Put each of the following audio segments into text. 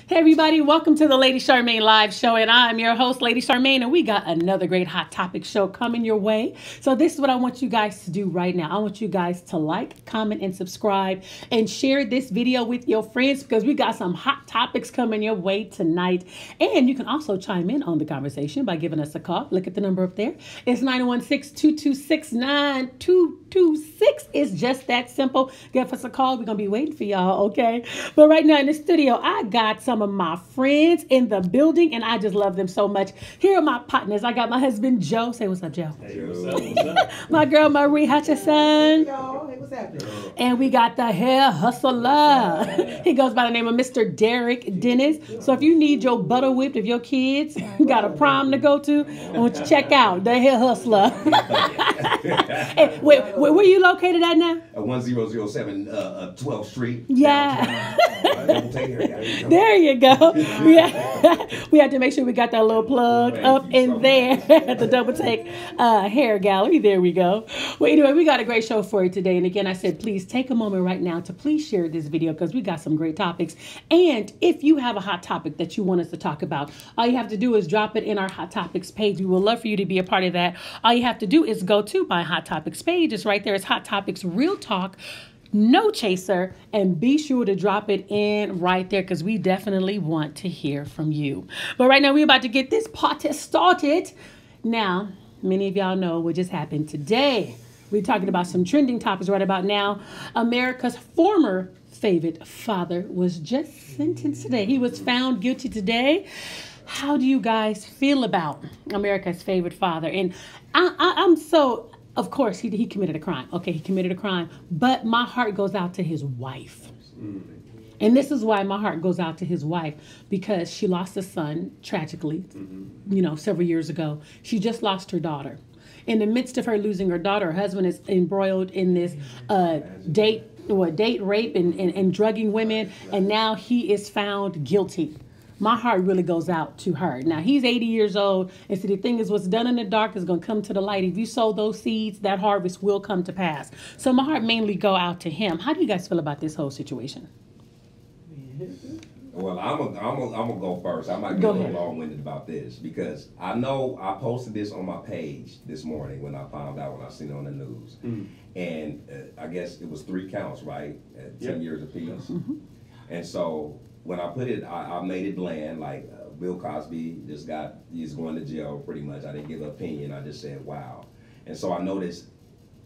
Hey everybody, welcome to the Lady Charmaine live show, and I'm your host, Lady Charmaine, and we got another great hot topic show coming your way. So this is what I want you guys to do right now. I want you guys to like, comment, and subscribe, and share this video with your friends because we got some hot topics coming your way tonight. And you can also chime in on the conversation by giving us a call. Look at the number up there. It's 916-226-9226. It's just that simple. Give us a call. We're going to be waiting for y'all, okay? But right now in the studio, I got some of my friends in the building, and I just love them so much. Here are my partners. I got my husband, Joe. Say what's up, Joe. Hey, what's up? What's up? My girl, Marie Hutchison. Hey, y'all. Hey, what's happening? And we got the hair hustler. He goes by the name of Mr. Derek Dennis. So if you need your butter whipped, if your kids got a prom to go to, I want you to check out the hair hustler. Hey, where you located at now? 1007 12th Street. Yeah. There you go. We had to make sure we got that little plug up in there at the Double Take Hair Gallery. There we go. Well, anyway, we got a great show for you today. And again, I said, please take a moment right now to please share this video because we got some great topics. And if you have a hot topic that you want us to talk about, all you have to do is drop it in our Hot Topics page. We would love for you to be a part of that. All you have to do is go to my Hot Topics page. It's right there. It's Hot Topics Real Talk. No chaser, and be sure to drop it in right there because we definitely want to hear from you. But right now, we're about to get this party started. Now, many of y'all know what just happened today. We're talking about some trending topics right about now. America's former favorite father was just sentenced today. He was found guilty today. How do you guys feel about America's favorite father? And I'm so... Of course, he committed a crime. Okay, he committed a crime. But my heart goes out to his wife. And this is why my heart goes out to his wife, because she lost a son tragically, several years ago. She just lost her daughter. In the midst of her losing her daughter, her husband is embroiled in this date rape and drugging women. And now he is found guilty. My heart really goes out to her. Now, he's 80 years old, and so the thing is, what's done in the dark is going to come to the light. If you sow those seeds, that harvest will come to pass. So my heart mainly go out to him. How do you guys feel about this whole situation? Well, I'm gonna go first. I might be a little long-winded about this because I know I posted this on my page this morning when I found out, when I seen it on the news. And I guess it was 3 counts, right? 10 years apiece. And so when I put it, I made it bland, like Bill Cosby he's going to jail pretty much. I didn't give an opinion. I just said, wow. And so I noticed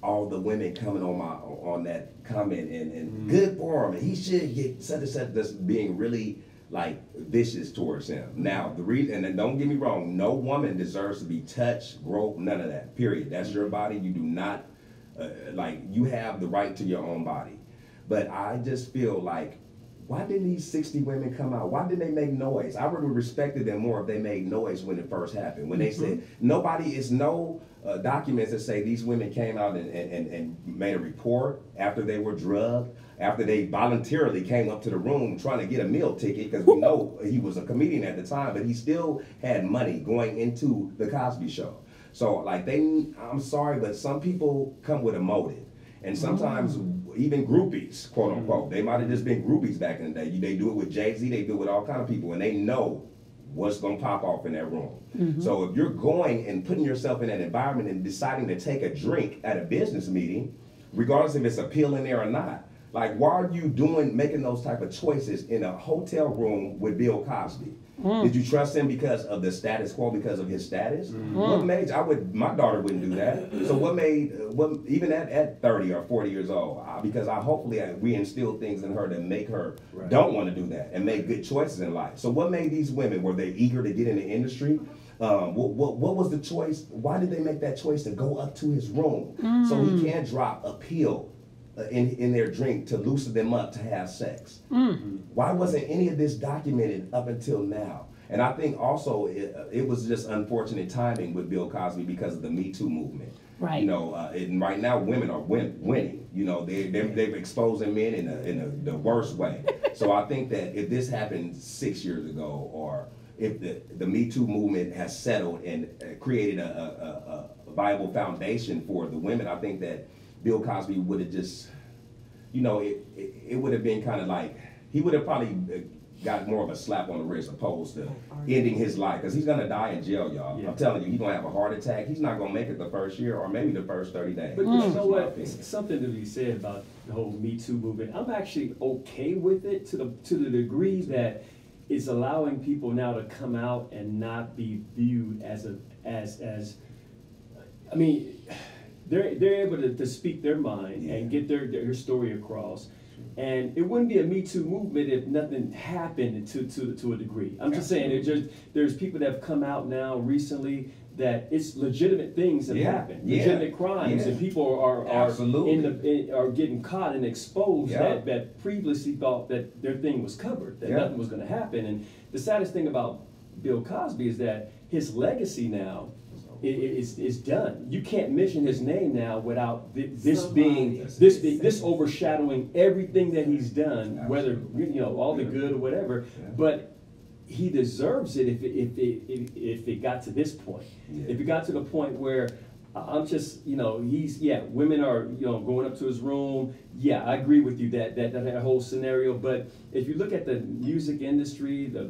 all the women coming on that comment and good for him. And he should get such and such, just being really like vicious towards him. Now, the reason, and don't get me wrong, no woman deserves to be touched, groped, none of that, period. That's your body. You do not, you have the right to your own body. But I just feel like, why didn't these 60 women come out? Why didn't they make noise? I would have respected them more if they made noise when it first happened. When they said, no documents that say these women came out and made a report after they were drugged, after they voluntarily came up to the room trying to get a meal ticket, because we know he was a comedian at the time, but he still had money going into the Cosby show. So I'm sorry, but some people come with a motive. And sometimes even groupies, quote unquote, they might have just been groupies back in the day. They do it with Jay-Z, they do it with all kind of people, and they know what's going to pop off in that room. So if you're going and putting yourself in that environment and deciding to take a drink at a business meeting, regardless if it's a pill in there or not, like, why are you making those type of choices in a hotel room with Bill Cosby? Did you trust him because of the status quo, because of his status? What made my daughter wouldn't do that. So what made, even at 30 or 40 years old, because hopefully we instill things in her that make her don't want to do that and make good choices in life. So what made these women, were they eager to get in the industry? What was the choice? Why did they make that choice to go up to his room so he can't drop a pill in their drink to loosen them up to have sex? Why wasn't any of this documented up until now? And I think also it was just unfortunate timing with Bill Cosby because of the Me Too movement. Right. And right now women are winning. They're exposing men in the worst way. So I think that if this happened 6 years ago, or if the Me Too movement has settled and created a viable foundation for the women, I think that Bill Cosby would have just, it would have been kind of like, he would have probably got more of a slap on the wrist opposed to ending his life, because he's gonna die in jail, y'all. I'm telling you, he's gonna have a heart attack. He's not gonna make it the first year or maybe the first 30 days. But you know what? Something to be said about the whole Me Too movement. I'm actually okay with it to the degree that it's allowing people now to come out and not be viewed as I mean, they're able to speak their mind and get their story across. And it wouldn't be a Me Too movement if nothing happened to a degree. I'm just saying, there's people that have come out now recently that it's legitimate things that happen, legitimate crimes, and people are getting caught and exposed that previously thought that their thing was covered, that nothing was going to happen. And the saddest thing about Bill Cosby is that his legacy now is done. You can't mention his name now without this overshadowing everything that he's done, whether all the good or whatever. But he deserves it if it got to this point. If it got to the point where I'm just women are going up to his room. Yeah, I agree with you that whole scenario. But if you look at the music industry, the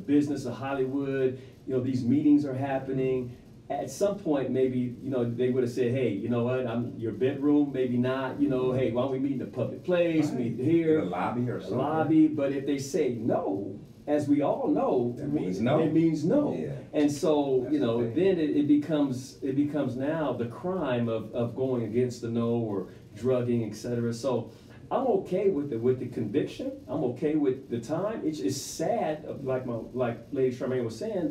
business of Hollywood, these meetings are happening. At some point, maybe, they would have said, hey, you know what, I'm your bedroom, maybe not, hey, why don't we meet in a public place, meet here. In a lobby or something. Lobby, but if they say no, as we all know, that means no. It means no. Yeah. And so, then it becomes now the crime of going against the no or drugging, etc. So I'm okay with the conviction. I'm okay with the time. It's sad, like Lady Charmaine was saying,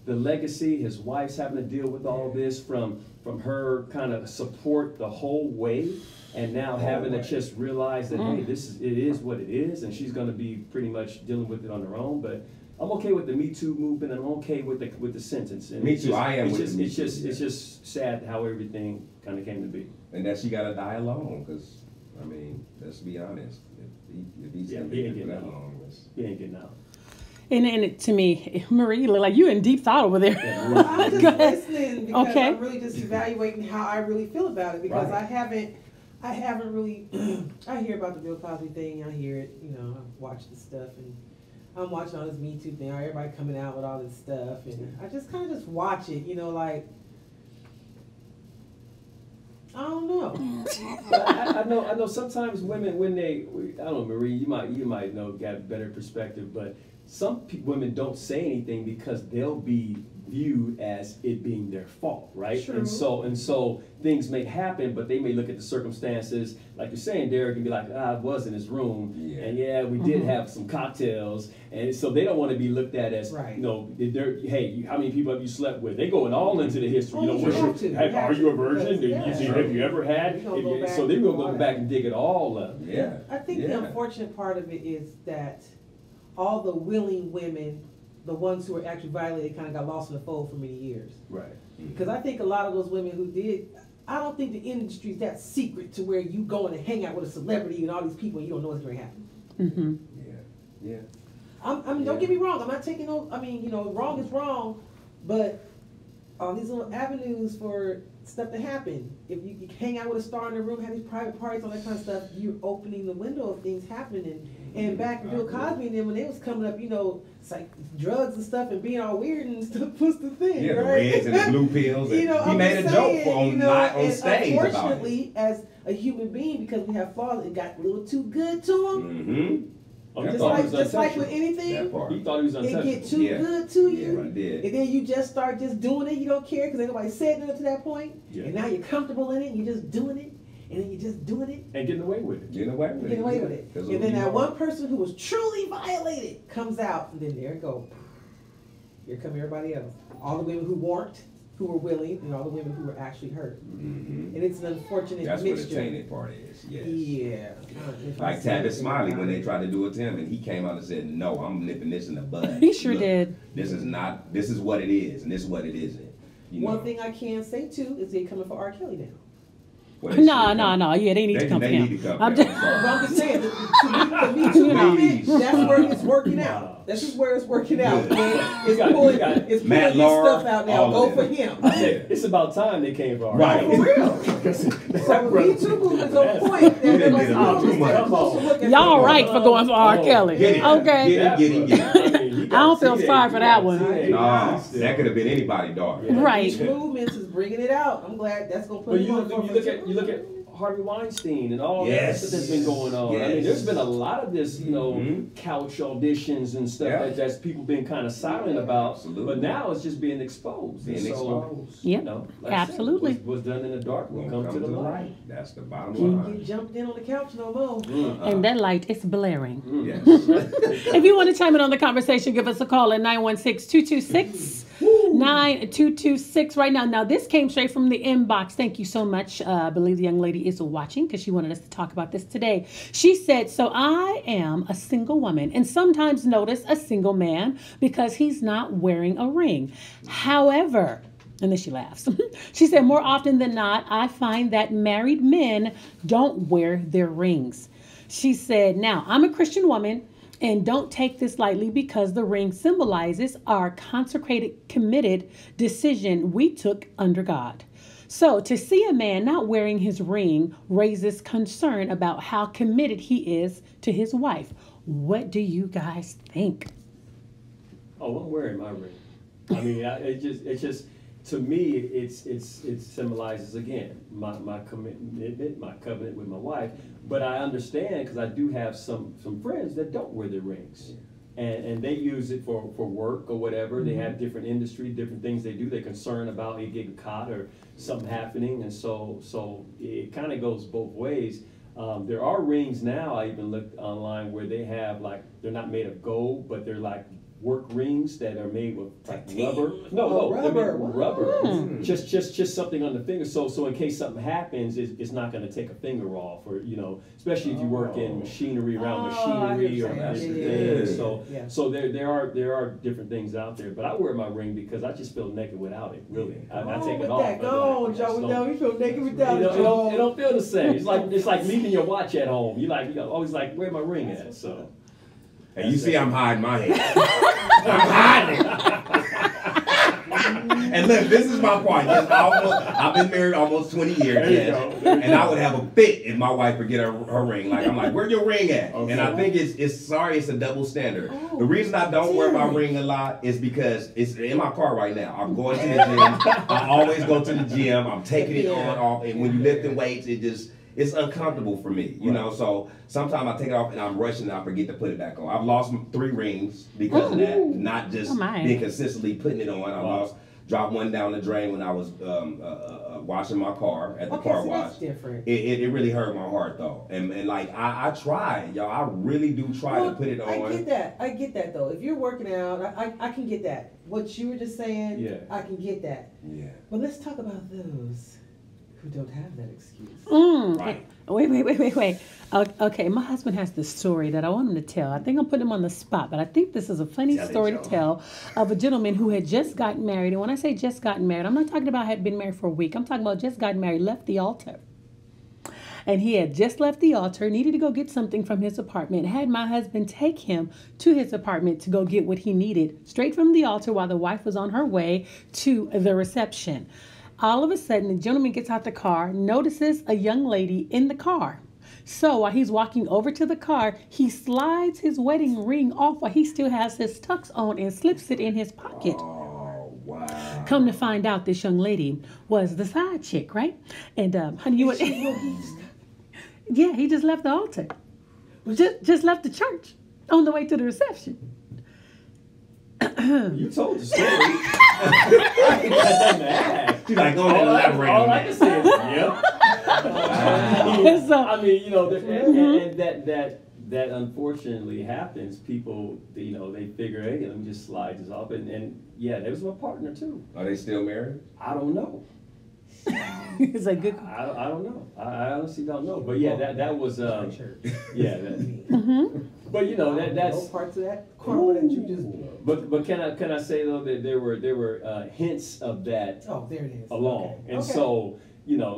the legacy, his wife's having to deal with all this from her kind of support the whole way, and now having to just realize that hey, it is what it is, and she's going to be pretty much dealing with it on her own. But I'm okay with the Me Too movement, and I'm okay with the sentence. And Me too. I am. It's just sad how everything kind of came to be. And that she got to die alone, because I mean, let's be honest. If he's convicted for that long, he ain't getting out. And to me, Marie, you look like you in deep thought over there. I'm just listening because I'm really just evaluating how I really feel about it, because I haven't really. I hear about the Bill Cosby thing. I hear it. I watch the stuff, and I'm watching all this Me Too thing. Everybody coming out with all this stuff, and I just kind of just watch it. Like I don't know. But I know. Sometimes women, when I don't know, Marie, you might know, got a better perspective, but some women don't say anything because they'll be viewed as it being their fault, right? True. And so things may happen, but they may look at the circumstances, like you're saying, Derek, and be like, I was in his room, and we did have some cocktails, and so they don't want to be looked at as, hey, how many people have you slept with? They going all into the history. Are you a virgin? Have you ever had? So they're going to go back and dig it all up. Yeah. I think the unfortunate part of it is that all the willing women, the ones who were actually violated, kind of got lost in the fold for many years. Right. Because I think a lot of those women who did, I don't think the industry is that secret to where you go in and hang out with a celebrity and all these people and you don't know what's going to happen. Mm-hmm. Yeah. I mean, don't get me wrong. I'm not taking no. I mean, wrong is wrong, but all these little avenues for stuff to happen. If you hang out with a star in the room, have these private parties, all that kind of stuff, you're opening the window of things happening. And back with Bill Cosby and then when they was coming up, it's like drugs and stuff and being all weird and stuff was the thing, yeah, right? The reds and the blue pills. And he made a joke on stage about it. Unfortunately, as a human being, because we have flaws, it got a little too good to him. Mm-hmm. Just like with anything, he thought he was untouchable. It get too good to you, Yeah, it did. and then you just start just doing it. You don't care because ain't nobody said nothing to that point, and now you're comfortable in it. And you're just doing it, and then you're just doing it and getting away with it. Getting away with it. And then that one person who was truly violated comes out, and then there it goes. Here come everybody else. All the women who weren't, who were willing, and all the women who were actually hurt. Mm-hmm. And it's an unfortunate That's mixture. That's what the tainted part is, yes. Yeah. Like Tavis Smiley, when they tried to do it to him, and he came out and said, no, I'm nipping this in the bud. He sure did. This is what it is, and this is what it isn't. One thing I can say, too, is they're coming for R. Kelly now. Well, they No, should no, come. no. Yeah, they need to come They for need him. to come. I'm for just, him. But I'm just saying, the Me Too Please. movement, that's where it's working Wow. out. This is where it's working out. Good. It's You got- pulling, you got it's Matt pulling his Lauer, stuff out now. all Go of for them. him. I said, it's about time they came for our Right. For real. So the Me Too movement is on point. You They're didn't like, get a little oh, too this much. thing supposed to look at y'all the- right for going for R. Kelly. Get it. Okay. Get it. I don't feel sorry for that one. No, that could have been anybody's daughter. Yeah. Right. These movements is bringing it out. I'm glad that's gonna put But him you on look at Harvey Weinstein and all Yes. that stuff that's been going on. I mean, Yes. there's been a lot of this, couch auditions and stuff Yeah. that's people been kind of silent about. Absolutely. But now it's just being exposed. Being And exposed. Yep, like I said, absolutely. what's done in the dark will come to the light. That's the bottom You line. get jumped in on the couch no more. And that light is blaring. Yes. If you want to chime in on the conversation, give us a call at 916-226-9226 right now. Now, this came straight from the inbox. Thank you so much. I believe the young lady is watching because she wanted us to talk about this today. She said, so I am a single woman and sometimes notice a single man because he's not wearing a ring. However, and then she laughs. She said, more often than not, I find that married men don't wear their rings. She said, now, I'm a Christian woman and don't take this lightly because the ring symbolizes our consecrated, committed decision we took under God. So to see a man not wearing his ring raises concern about how committed he is to his wife. What do you guys think? Oh, I'm wearing my ring. I mean, it's just to me, it symbolizes again my commitment, my covenant with my wife. But I understand because I do have some friends that don't wear their rings, and they use it for work or whatever. They have different industry, different things they do. They're concerned about it getting caught or something happening, and so it kind of goes both ways. There are rings now. I even looked online where they have they're not made of gold, but they're like work rings that are made with rubber. No, they're made with rubber. Just something on the finger. So in case something happens, it's not going to take a finger off, or especially if you work in machinery around machinery or different things. So there are different things out there. But I wear my ring because I just feel naked without it. Really, I take it off. Go on, Joe. No, you feel naked without it. It don't feel the same. It's like leaving your watch at home. You always where my ring at? So. And you see I'm hiding my head. I'm hiding it. And look, this is my point. Yes, I've been married almost 20 years, yes, and I would have a fit if my wife would get her ring. I'm like, where your ring at? Okay. And I think it's a double standard. The reason I don't wear my ring a lot is because it's in my car right now. I'm going to the gym. I always go to the gym. I'm taking it on, off, and when you lifting weights, it's uncomfortable for me, you know, so sometimes I take it off and I'm rushing and I forget to put it back on. I've lost 3 rings because of that, not just being consistently putting it on. Dropped one down the drain when I was washing my car at the car wash. That's different. It really hurt my heart though. And I try, y'all, I really do try to put it on. I get that though. If you're working out, I can get that. What you were just saying, I can get that. Yeah. But let's talk about those who don't have that excuse. Right. Wait. Okay, my husband has this story that I want him to tell. I think I'm putting him on the spot, but I think this is a funny story to tell of a gentleman who had just gotten married. And when I say just gotten married, I'm not talking about had been married for a week. I'm talking about just gotten married, left the altar. And he had just left the altar, needed to go get something from his apartment, had my husband take him to his apartment to go get what he needed straight from the altar while the wife was on her way to the reception. All of a sudden, the gentleman gets out the car, notices a young lady in the car. So while he's walking over to the car, he slides his wedding ring off while he still has his tux on and slips it in his pocket. Oh, wow. Come to find out, this young lady was the side chick, right? And honey, you would... Yeah, he just left the altar. Just left the church on the way to the reception. You told the story. I ain't got nothing to add. She's like, go ahead and elaborate on All I that. can say is, yep. I mean, and that unfortunately happens. People, they figure, hey, let me just slide this off. And yeah, that was my partner too. Are they still married? I don't know. It's a good... I don't know. I honestly don't know. But yeah, that was yeah. But that's no parts of that karma that you just. But can I say though that there were hints of that Oh, there it is. along, Okay. and Okay. so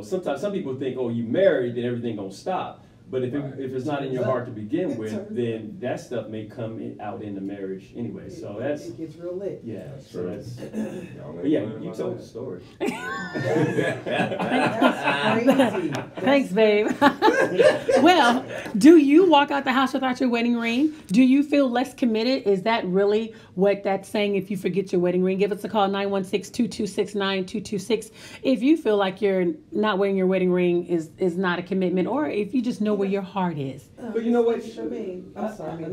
sometimes some people think, oh, you married, then everything gonna stop. But if it's not in your heart to begin with, then that stuff may come out in the marriage anyway. So that's it gets real lit. Yeah, so that's. But yeah, you told the story. That's crazy. Thanks, babe. Well, do you walk out the house without your wedding ring? Do you feel less committed? Is that really what that's saying if you forget your wedding ring? Give us a call, 916-226-9226. If you feel like you're not wearing your wedding ring is not a commitment, or if you just know where your heart is. But you know what? I'm sorry.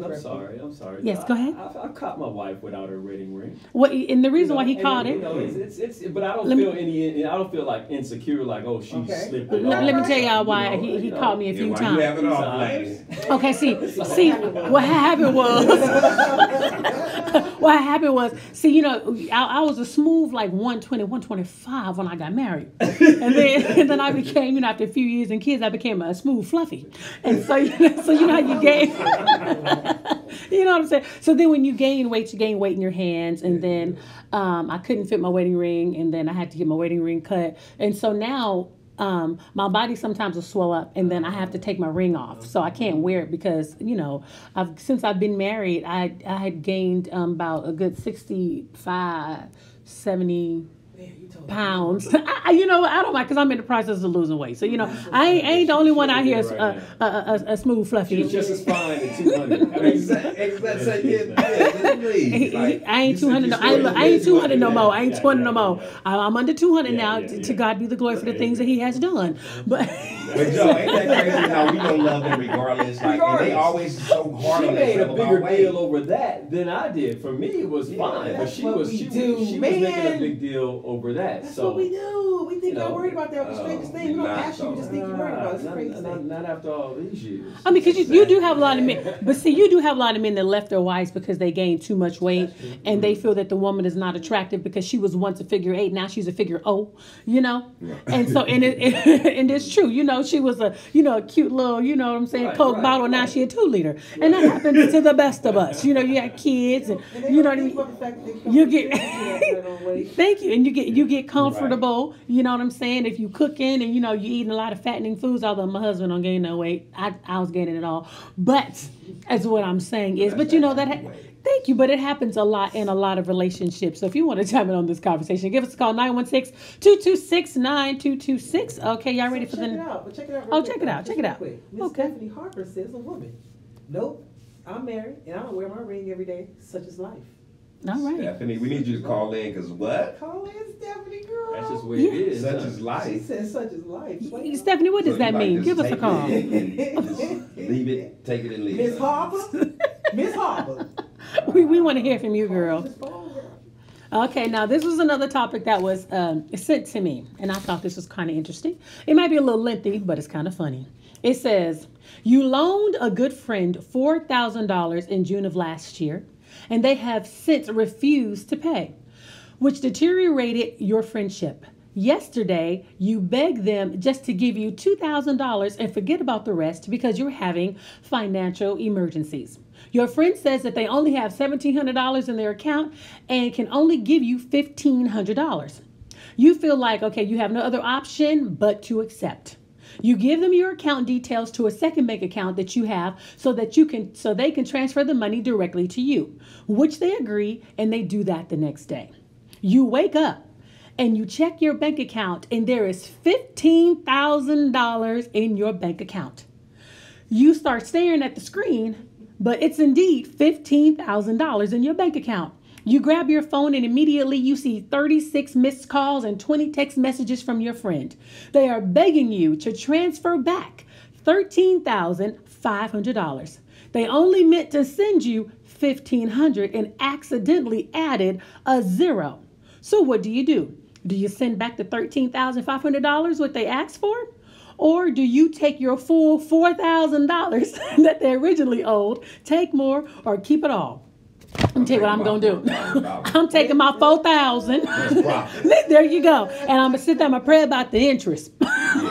I'm sorry. Yes, go ahead. I caught my wife without her wedding ring. Well, and the reason why he caught it. But I don't feel I don't feel like insecure, like, oh, she slipped it Let me off. tell y'all why he called me a few You times. have it all, ladies. Okay, see, what happened was, I was a smooth like 120, 125 when I got married. And then I became, after a few years and kids, I became a smooth fluffy. And so you know how you gain, you know what I'm saying? So then when you gain weight in your hands. And then I couldn't fit my wedding ring. And then I had to get my wedding ring cut. And so now my body sometimes will swell up, and then I have to take my ring off, so I can't wear it because since I've been married, I had gained about a good 65, 70 pounds. I don't mind because I'm in the process of losing weight. So I ain't the only one out here a smooth fluffy. She's just as fine at 200. I ain't 200. I ain't 200 no more. I ain't 200 no more. I'm under 200 now. To God be the glory for the things that He has done. But Joe, ain't that crazy how we don't love them regardless? Like, and they always so hard she on made a themselves bigger about deal weight. over that than I did. For me, it was fine, but she was making a big deal over that. That's So what we do. We think y'all worried about that. The strangest thing. We don't ask you. We just think you're worried about it. It's the crazy thing. not after all these years. I mean, because you do have a lot of men, but see, you do have a lot of men that left their wives because they gained too much weight, and they feel that the woman is not attractive because she was once a figure 8, now she's a figure 0, and so and it's true, she was a cute little, Coke bottle, now she a 2-liter, and that happens to the best of us. You got kids, and you know what I mean. You get thank you, and you get comfortable. Right. You know what I'm saying? If you cooking and you eating a lot of fattening foods, although my husband don't gain no weight, I was gaining it all. But as what I'm saying is, but thank you, but it happens a lot in a lot of relationships. So if you want to chime in on this conversation, give us a call, 916-226-9226. Okay, y'all ready for check the? It out. Check it out. Oh, check it out. Check it out. Miss Stephanie Harper says a woman. Nope, I'm married and I don't wear my ring every day. Such is life. All right. Stephanie, we need you to call in because what? Call in, Stephanie, girl. That's just what it is. Such is life. She said such is life. Stephanie, what does that mean? Give us a call. Leave it, take it, and leave it. Miss Harper. Miss Harper. We want to hear from you, girl. Okay, now this was another topic that was sent to me, and I thought this was kind of interesting. It might be a little lengthy, but it's kind of funny. It says, you loaned a good friend $4,000 in June of last year, and they have since refused to pay, which deteriorated your friendship. Yesterday, you begged them just to give you $2,000 and forget about the rest because you're having financial emergencies. Your friend says that they only have $1,700 in their account and can only give you $1,500. You feel like, okay, you have no other option but to accept. You give them your account details to a second bank account that you have so they can transfer the money directly to you, which they agree, and they do that the next day. You wake up and you check your bank account and there is $15,000 in your bank account. You start staring at the screen, but it's indeed $15,000 in your bank account. You grab your phone and immediately you see 36 missed calls and 20 text messages from your friend. They are begging you to transfer back $13,500. They only meant to send you $1,500 and accidentally added a 0. So what do? Do you send back the $13,500 what they asked for? Or do you take your full $4,000 that they originally owed, take more, or keep it all? Let me tell you what I'm going to do. I'm taking my $4,000. There you go. And I'm going to sit there and pray about the interest.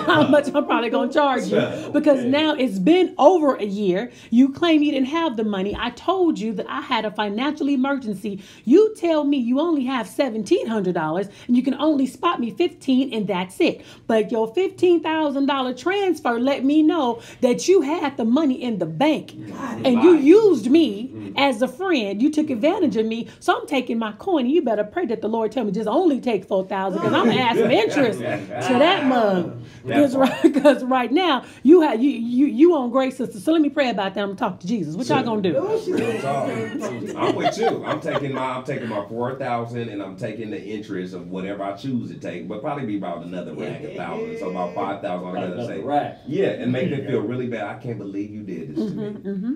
how much I'm probably going to charge you. Because now it's been over a year. You claim you didn't have the money. I told you that I had a financial emergency. You tell me you only have $1,700 and you can only spot me $15 and that's it. But your $15,000 transfer let me know that you had the money in the bank. And you used me as a friend. You took advantage of me. So I'm taking my coin. And you better pray that the Lord tell me just only take $4,000 because I'm going to add some interest to that mug. Because right now, you on grace, sister. So let me pray about that. I'm going to talk to Jesus. What y'all going to do? I'm with you. I'm taking my $4,000 and I'm taking the interest of whatever I choose to take, but probably be about another rack, 1,000. So about 5,000. I'm going to say, rack. Yeah, and make them feel really bad. I can't believe you did this to me.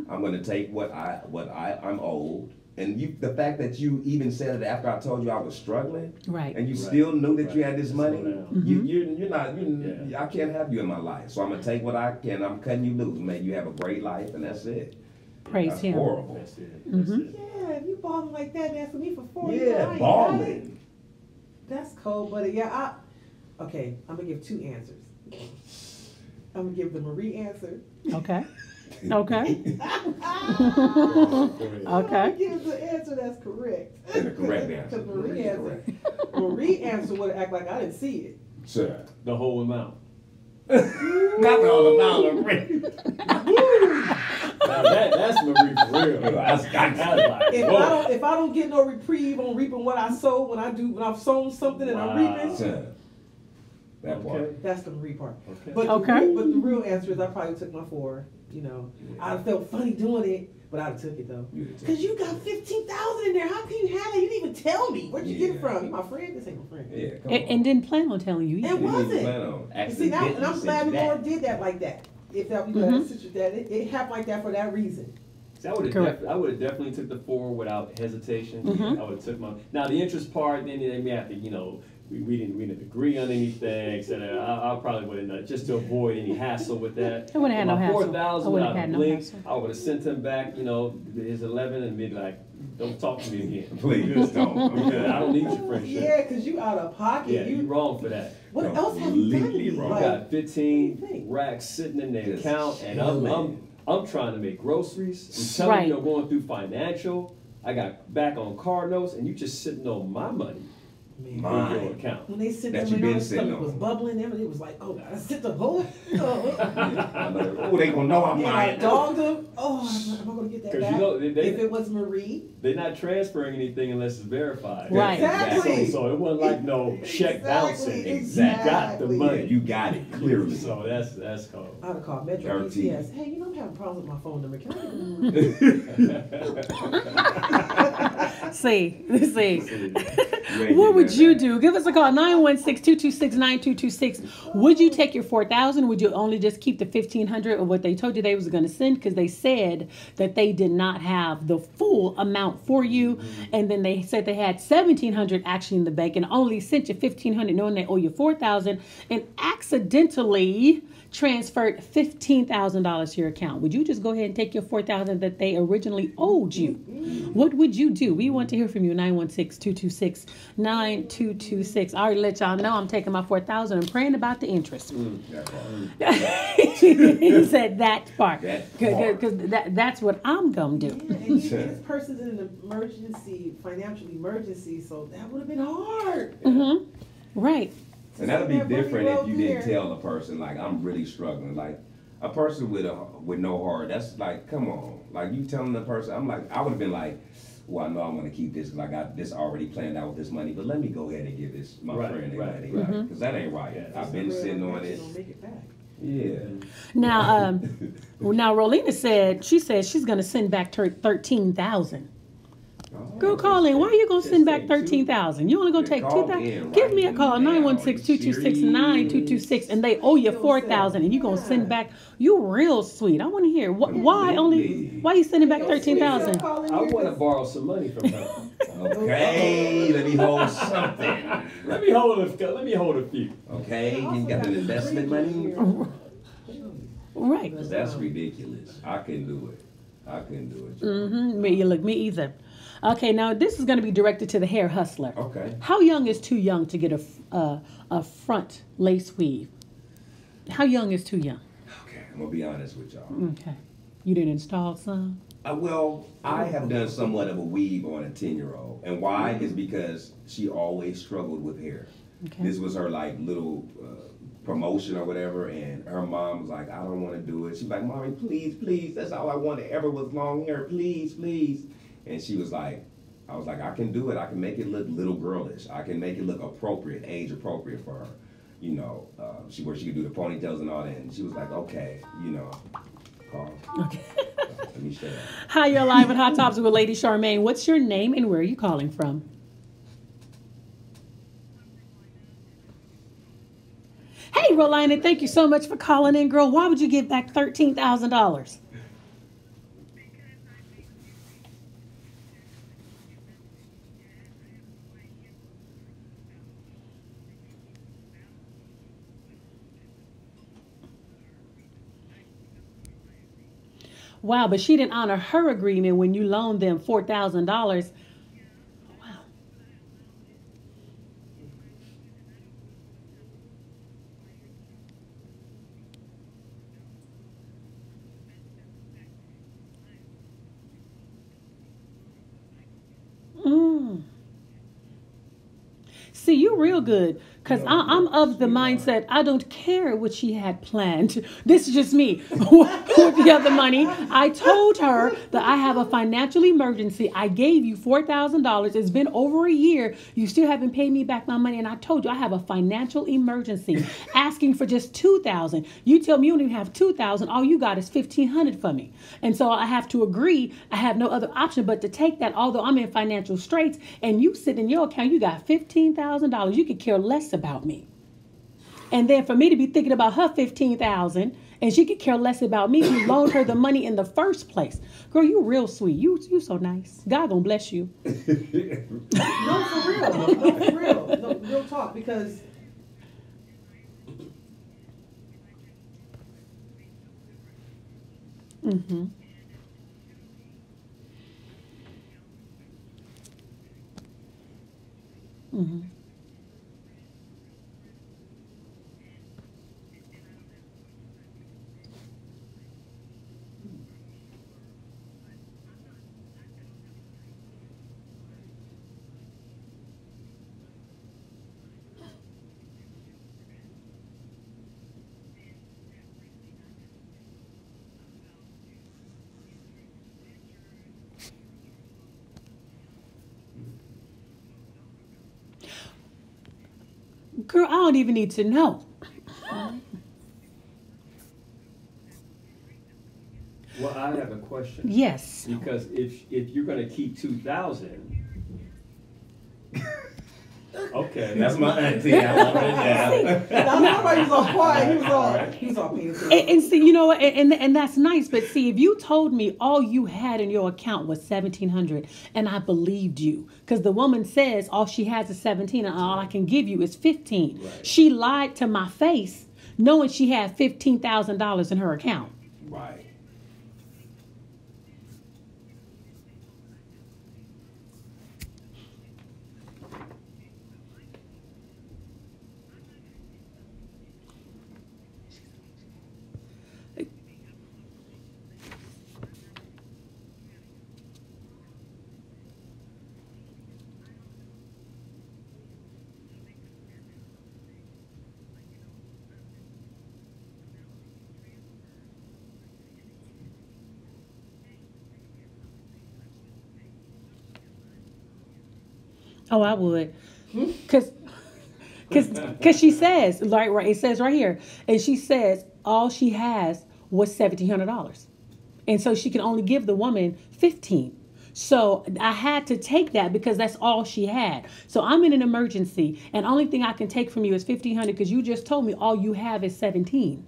I'm going to take what I'm owed. And the fact that you even said it after I told you I was struggling, right? And you still knew that you had this money, you're not. I can't have you in my life, so I'm gonna take what I can. I'm cutting you loose, man. You have a great life, and that's it. Praise that's Him. Horrible. That's it. Yeah, if you balling like that, and asking me for 40. Yeah, balling. That's cold, buddy. Yeah, okay. I'm gonna give two answers. I'm gonna give the Marie answer. Okay. Okay. Okay. Give the answer that's correct. And the correct answer. Because Marie answer would act like I didn't see it. Sure. The whole amount. Not the whole amount of rent. That's Marie for real. That's like, if I don't get no reprieve on reaping what I sow when I've sown something and I'm reaping. Sure. That part. That's the Marie part. Okay. But the real answer is I probably took my 4. You know, I felt funny doing it, but I took it though. Because you got 15,000 in there. How can you have it? You didn't even tell me. Where'd you get it from? You my friend? This ain't my friend. Yeah, and didn't plan on telling you either. It wasn't. See, now, and I'm glad the Lord did that like that. If that it happened like that for that reason. See, I would have definitely took the 4 without hesitation. I would have took my. Now the interest part, then they may have to, we didn't agree on anything, etc. I probably would have just to avoid any hassle with that. I wouldn't have had no hassle. 4,000 without a blink, I would have sent him back, his 11 and be like, don't talk to me again. Please don't. I don't need your friendship. Yeah, because you out of pocket. Yeah, you wrong for that. What else have you done to me? Wrong. I got 15 racks sitting in the account, and I'm trying to make groceries. I'm telling you, I'm going through financial. I got back on car notes, and you just sitting on my money. In your account. When they sit there, my stomach was bubbling, and it was like, oh, I sit the whole. Oh, they gonna know I'm lying. I dogged them. Oh, am I gonna get that back? If it was Marie, they're not transferring anything unless it's verified. Right. Exactly. So it wasn't like no check bouncing. Exactly. You got the money. You got it clearly. So that's cool. I'd have called Metro PCS. Hey, I'm having problems with my phone number. Can I See. What would you do? Give us a call, 916-226-9226. Would you take your 4,000? Would you only just keep the 1,500 or what they told you they was going to send? Because they said that they did not have the full amount for you. And then they said they had 1,700 actually in the bank and only sent you 1,500 knowing they owe you 4,000 and accidentally transferred $15,000 to your account. Would you just go ahead and take your 4,000 that they originally owed you? What would you do? We want to hear from you. 916-226-9226. I already let y'all know I'm taking my 4,000 and praying about the interest. He said that part. Because that's what I'm going to do. Yeah, and this person's in an emergency, financial emergency, so that would have been hard. Right. And that'd be different if you didn't tell a person, like, I'm really struggling. Like, a person with no heart, that's like, come on. Like, you telling the person, I would have been like, well, I know I'm going to keep this because I got this already planned out with this money, but let me go ahead and give this my friend money. Because that ain't right. I've been sitting on it. Yeah. Now, Rolina said she's going to send back 13,000. Girl, call in. Why are you going to send back 13,000? You only going to take 2,000? Give me a call, 916-226-9226, and they owe you 4,000, and you going to send back. You real sweet. I want to hear why you sending back 13,000? I want to borrow some money from her. Okay, let me hold something. Let me hold a few. Okay, you got the investment money. Right. That's ridiculous. I couldn't do it. Me either. Okay, now this is going to be directed to the hair hustler. Okay. How young is too young to get a front lace weave? How young is too young? Okay, I'm gonna be honest with y'all. Okay. You didn't install some? Well, I have done somewhat of a weave on a 10-year-old, and why is because she always struggled with hair. Okay. This was her like little promotion or whatever, and her mom was like, "I don't want to do it." She's like, "Mommy, please, please, that's all I wanted ever was long hair, please, please." And she was like, "I was like, I can do it. I can make it look little girlish. I can make it look appropriate, age appropriate for her." You know, where she could do the ponytails and all that. And she was like, "Okay, you know, Carl." Okay. Let me share that. Hi, you're live at Hot Topics with Lady Charmaine. What's your name and where are you calling from? Hey, Rolina, thank you so much for calling in, girl. Why would you give back $13,000? Wow, but she didn't honor her agreement when you loaned them $4,000. Wow. Mm. See, you real good. Because I'm of the mindset, I don't care what she had planned. This is just me with the other money. I told her that I have a financial emergency. I gave you $4,000. It's been over a year. You still haven't paid me back my money. And I told you I have a financial emergency. Asking for just $2,000. You tell me you don't even have $2,000. All you got is $1,500 for me. And so I have to agree. I have no other option but to take that, although I'm in financial straits. And you sit in your account, you got $15,000. You could care less about me. And then for me to be thinking about her $15,000 and she could care less about me who loaned her the money in the first place. Girl, you real sweet. You so nice. God gonna bless you. No, for real. No, for real. No, real talk, because Mm-hmm. Mm-hmm. Girl, I don't even need to know. Well, I have a question. Yes. Because if you're going to keep 2,000, okay, That's my auntie. I love it. Yeah. that's why he was all quiet. He was all paying attention. And see, you know what, and that's nice. But see, if you told me all you had in your account was $1,700, and I believed you, because the woman says all she has is 17, and all I can give you is 15. Right. She lied to my face, knowing she had $15,000 in her account. Right. Oh, I would, because she says right, it says right here, and she says all she has was $1,700, and so she can only give the woman 15. So I had to take that because that's all she had. So I'm in an emergency, and only thing I can take from you is 1,500 because you just told me all you have is 17.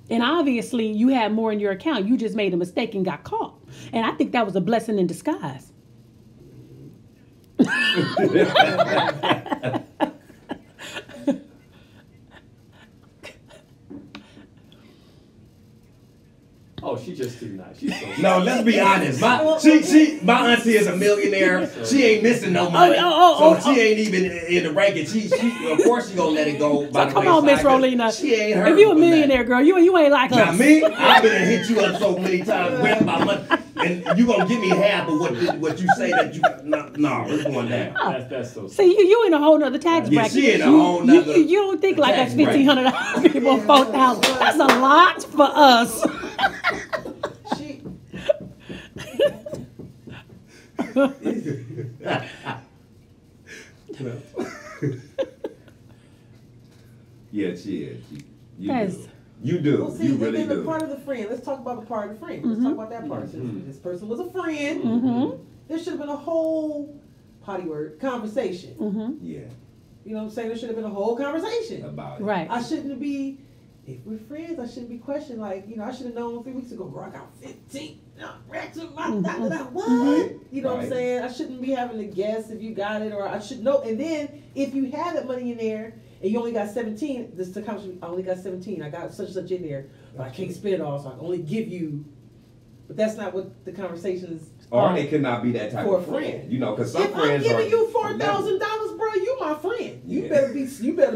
And obviously you had more in your account. You just made a mistake and got caught. And I think that was a blessing in disguise. oh, she's just too nice. She's so No, let's be honest. My auntie is a millionaire. She ain't missing no money. So she ain't even in the ranking. She of course she gonna let it go. So come on, Miss Rolina. She ain't hurt. If you a millionaire, girl, you ain't like us. Now me, I've been hit you up so many times with my money, and you gonna give me half of what you say that you. No, it's going down. That's so. See, you in a whole nother tax bracket. She in a whole nother. You don't think like that's $1,500 people, $4,000. That's a lot for us. Yeah, she is. Yes. You do. Well, see, you really then do. the part of the friend. Let's talk about the part of the friend. Let's talk about that part. This person was a friend. There should have been a whole potty word conversation. Yeah. You know what I'm saying? There should have been a whole conversation About it. Right. I shouldn't be. If we're friends, I shouldn't be questioned like, I should have known 3 weeks ago, bro, I got 15 racks in my what? Right. You know what I'm saying? I shouldn't be having to guess if you got it, or I should know. And then if you had that money in there and you only got 17, this is the conversation, I only got 17, I got such and such in there, but I can't spend it all, so I can only give you. But that's not what the conversation is. Or it could not be that type of friend. You know, because some if friends I'm are. giving you $4,000, bro, you my friend. You better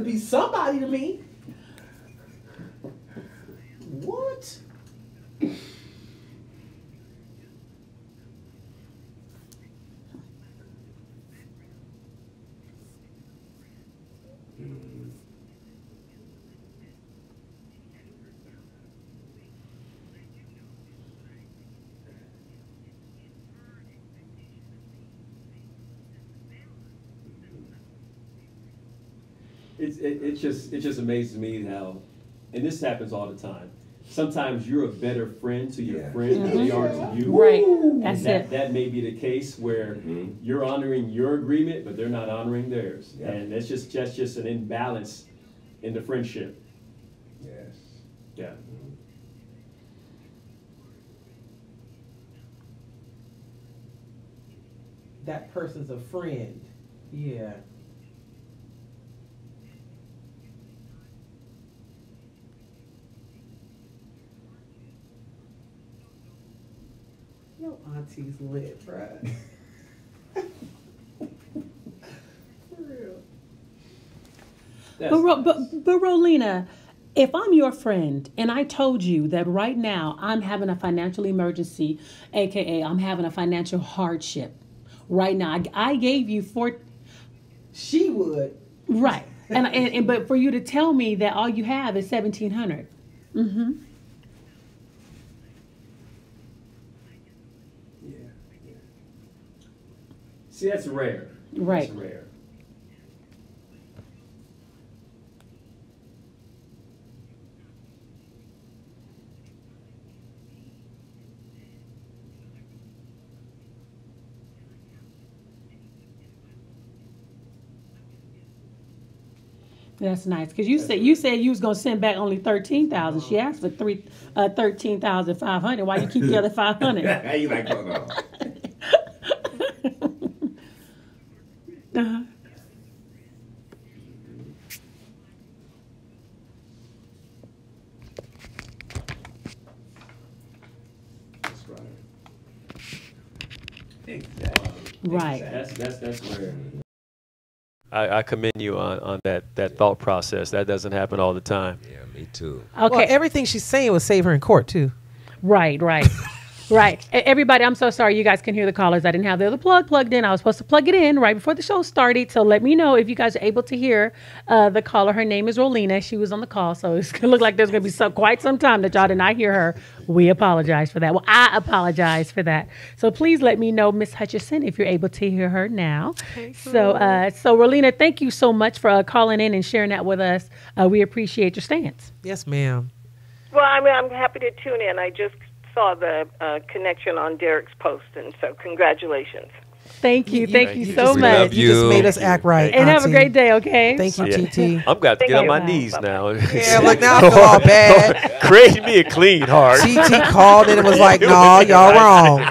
be somebody to me. What? It just amazes me how, and this happens all the time. Sometimes you're a better friend to your friend than they are to you. Right. That's it. That may be the case where you're honoring your agreement, but they're not honoring theirs, and that's just an imbalance in the friendship. Yes. Yeah. That person's a friend. Yeah. Your auntie's lit, bruh. For real. But Rolina, if I'm your friend and I told you that right now I'm having a financial emergency, aka I'm having a financial hardship, right now I gave you She would. right, and but for you to tell me that all you have is $1,700. See, that's rare. Right. That's rare. That's nice because you said you was gonna send back only 13,000. She asked for 13,500. Why you keep the other 500? You like, hold on. Uh-huh. That's right. Exactly. Right. That's rare. I commend you on that thought process. That doesn't happen all the time. Yeah, me too. Okay. Well, everything she's saying would save her in court too. Right. Right. Everybody, I'm so sorry you guys can hear the callers. I didn't have the other plug plugged in. I was supposed to plug it in right before the show started. So let me know if you guys are able to hear the caller. Her name is Rolina. She was on the call. So it's going to look like there's going to be quite some time that y'all did not hear her. We apologize for that. Well, I apologize for that. So please let me know, Miss Hutchison, if you're able to hear her now. So Rolina, thank you so much for calling in and sharing that with us. We appreciate your stance. Yes, ma'am. Well, I'm happy to tune in. I just saw the connection on Derek's post, and so congratulations. Thank you so We much. love You just made us Thank act you. right. And have a Auntie. great day, okay? Thank you, Yeah. TT. I'm got to get on my Bye. knees now. Yeah, look, now I feel all bad. Create me a clean heart. TT called in and was like, "No, y'all wrong."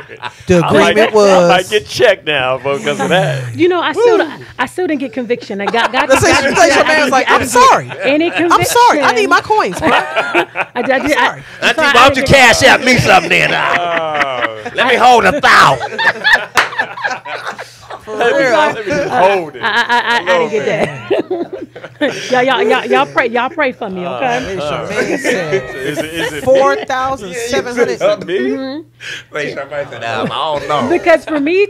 The agreement I was. might get checked now because of that. You know, I still didn't get conviction. I got Let's say she plays your man was like, "I'm sorry. Any conviction. I'm sorry. I need my coins, bro." sorry. Auntie, why don't you cash out me something then? Let me hold 1,000. For Let me real. just hold it. I didn't get that. y'all pray for me, okay? Man said Is it 4,700. me? Wait, somebody said, I don't know. Because for me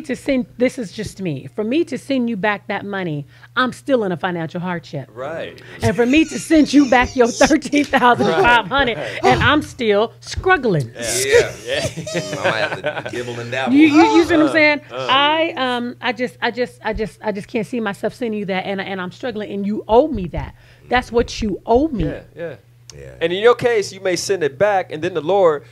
to send, this is just me. For me to send you back that money, I'm still in a financial hardship. Right. And for me to send you back your 13,500, and I'm still struggling. Yeah. I might have to dibble and dabble. You see what I'm saying? I just can't see myself sending you that, and I'm struggling, and you owe me that. That's what you owe me. Yeah. Yeah. And in your case, you may send it back, and then the Lord,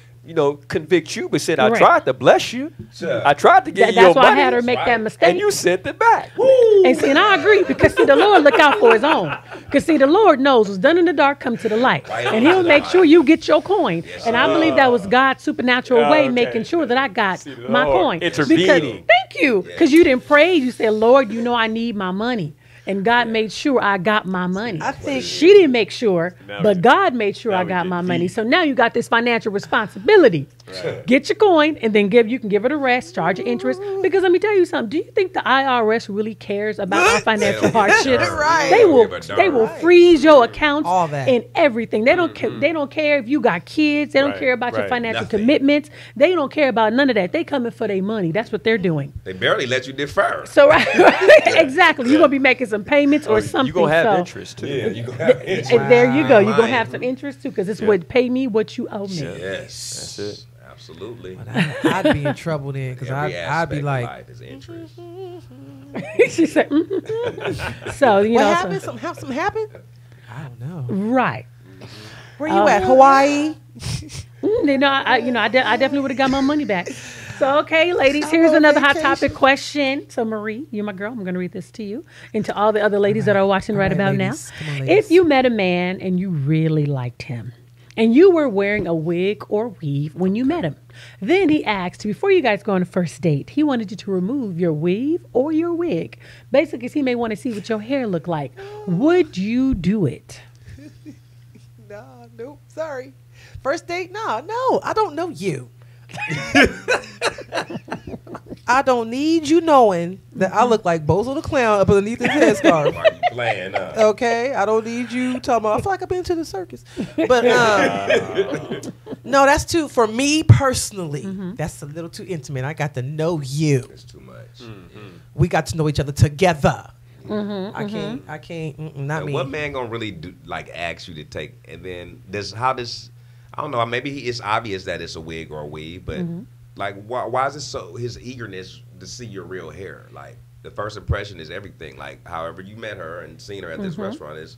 convict you, but said, I Correct. tried to bless you. Sure. I tried to give you That's your why money. I had her make that mistake. And you sent it back. And see, and I agree, because see, the Lord look out for his own. Because see, the Lord knows what's done in the dark come to the light. And he'll make sure you get your coin. And I believe that was God's supernatural way making sure that I got See, the my Lord coin. intervening. Thank you. Because you didn't pray. You said, Lord, I need my money. And God made sure I got my money. I think She didn't make sure, Now we but get- God made sure now I we got get my money. deep. So now you got this financial responsibility. Get your coin and then you can give her the rest, charge your interest. Because let me tell you something. Do you think the IRS really cares about our financial hardships? Right. They will freeze your accounts All that. and everything. They don't care. They don't care if you got kids. They don't Right, care about your right. financial Nothing. commitments. They don't care about none of that. They coming for their money. That's what they're doing. They barely let you defer. So exactly, you're gonna be making some payments or something. You're going to have so, interest, too. Yeah, you gonna have interest. and there you go. You're gonna Lying. have some interest too, because it's what pay me what you owe me. Yes. That's it. Absolutely. I'd be in trouble then, because Every I'd be aspect of like, life is interest. She said, so you "What know, happened? Something happened?" I don't know. right? Where you at? Hawaii? I definitely would have got my money back. So, okay, ladies, here's on another hot vacation. topic question. So, Marie, you're my girl. I'm going to read this to you and to all the other ladies that are watching right about ladies. Come on, now. ladies. If you met a man and you really liked him, and you were wearing a wig or weave when you met him, then he asked, before you guys go on a first date, he wanted you to remove your weave or your wig. Basically, 'cause he may want to see what your hair looked like. Would you do it? No, nope. Sorry. First date? No. I don't know you. I don't need you knowing that I look like Bozo the Clown up underneath his headscarf. Why you playing up? Okay, I don't need you talking about. I feel like I've been to the circus, but no, that's too. For me personally, that's a little too intimate. I got to know you. It's too much. We got to know each other together. I can't. Not And me. what man gonna really do? Like ask you to take, and then I don't know. Maybe it's obvious that it's a wig or a weave, but like, why is it so? His eagerness to see your real hair, like the first impression is everything. Like, however you met her and seen her at this restaurant is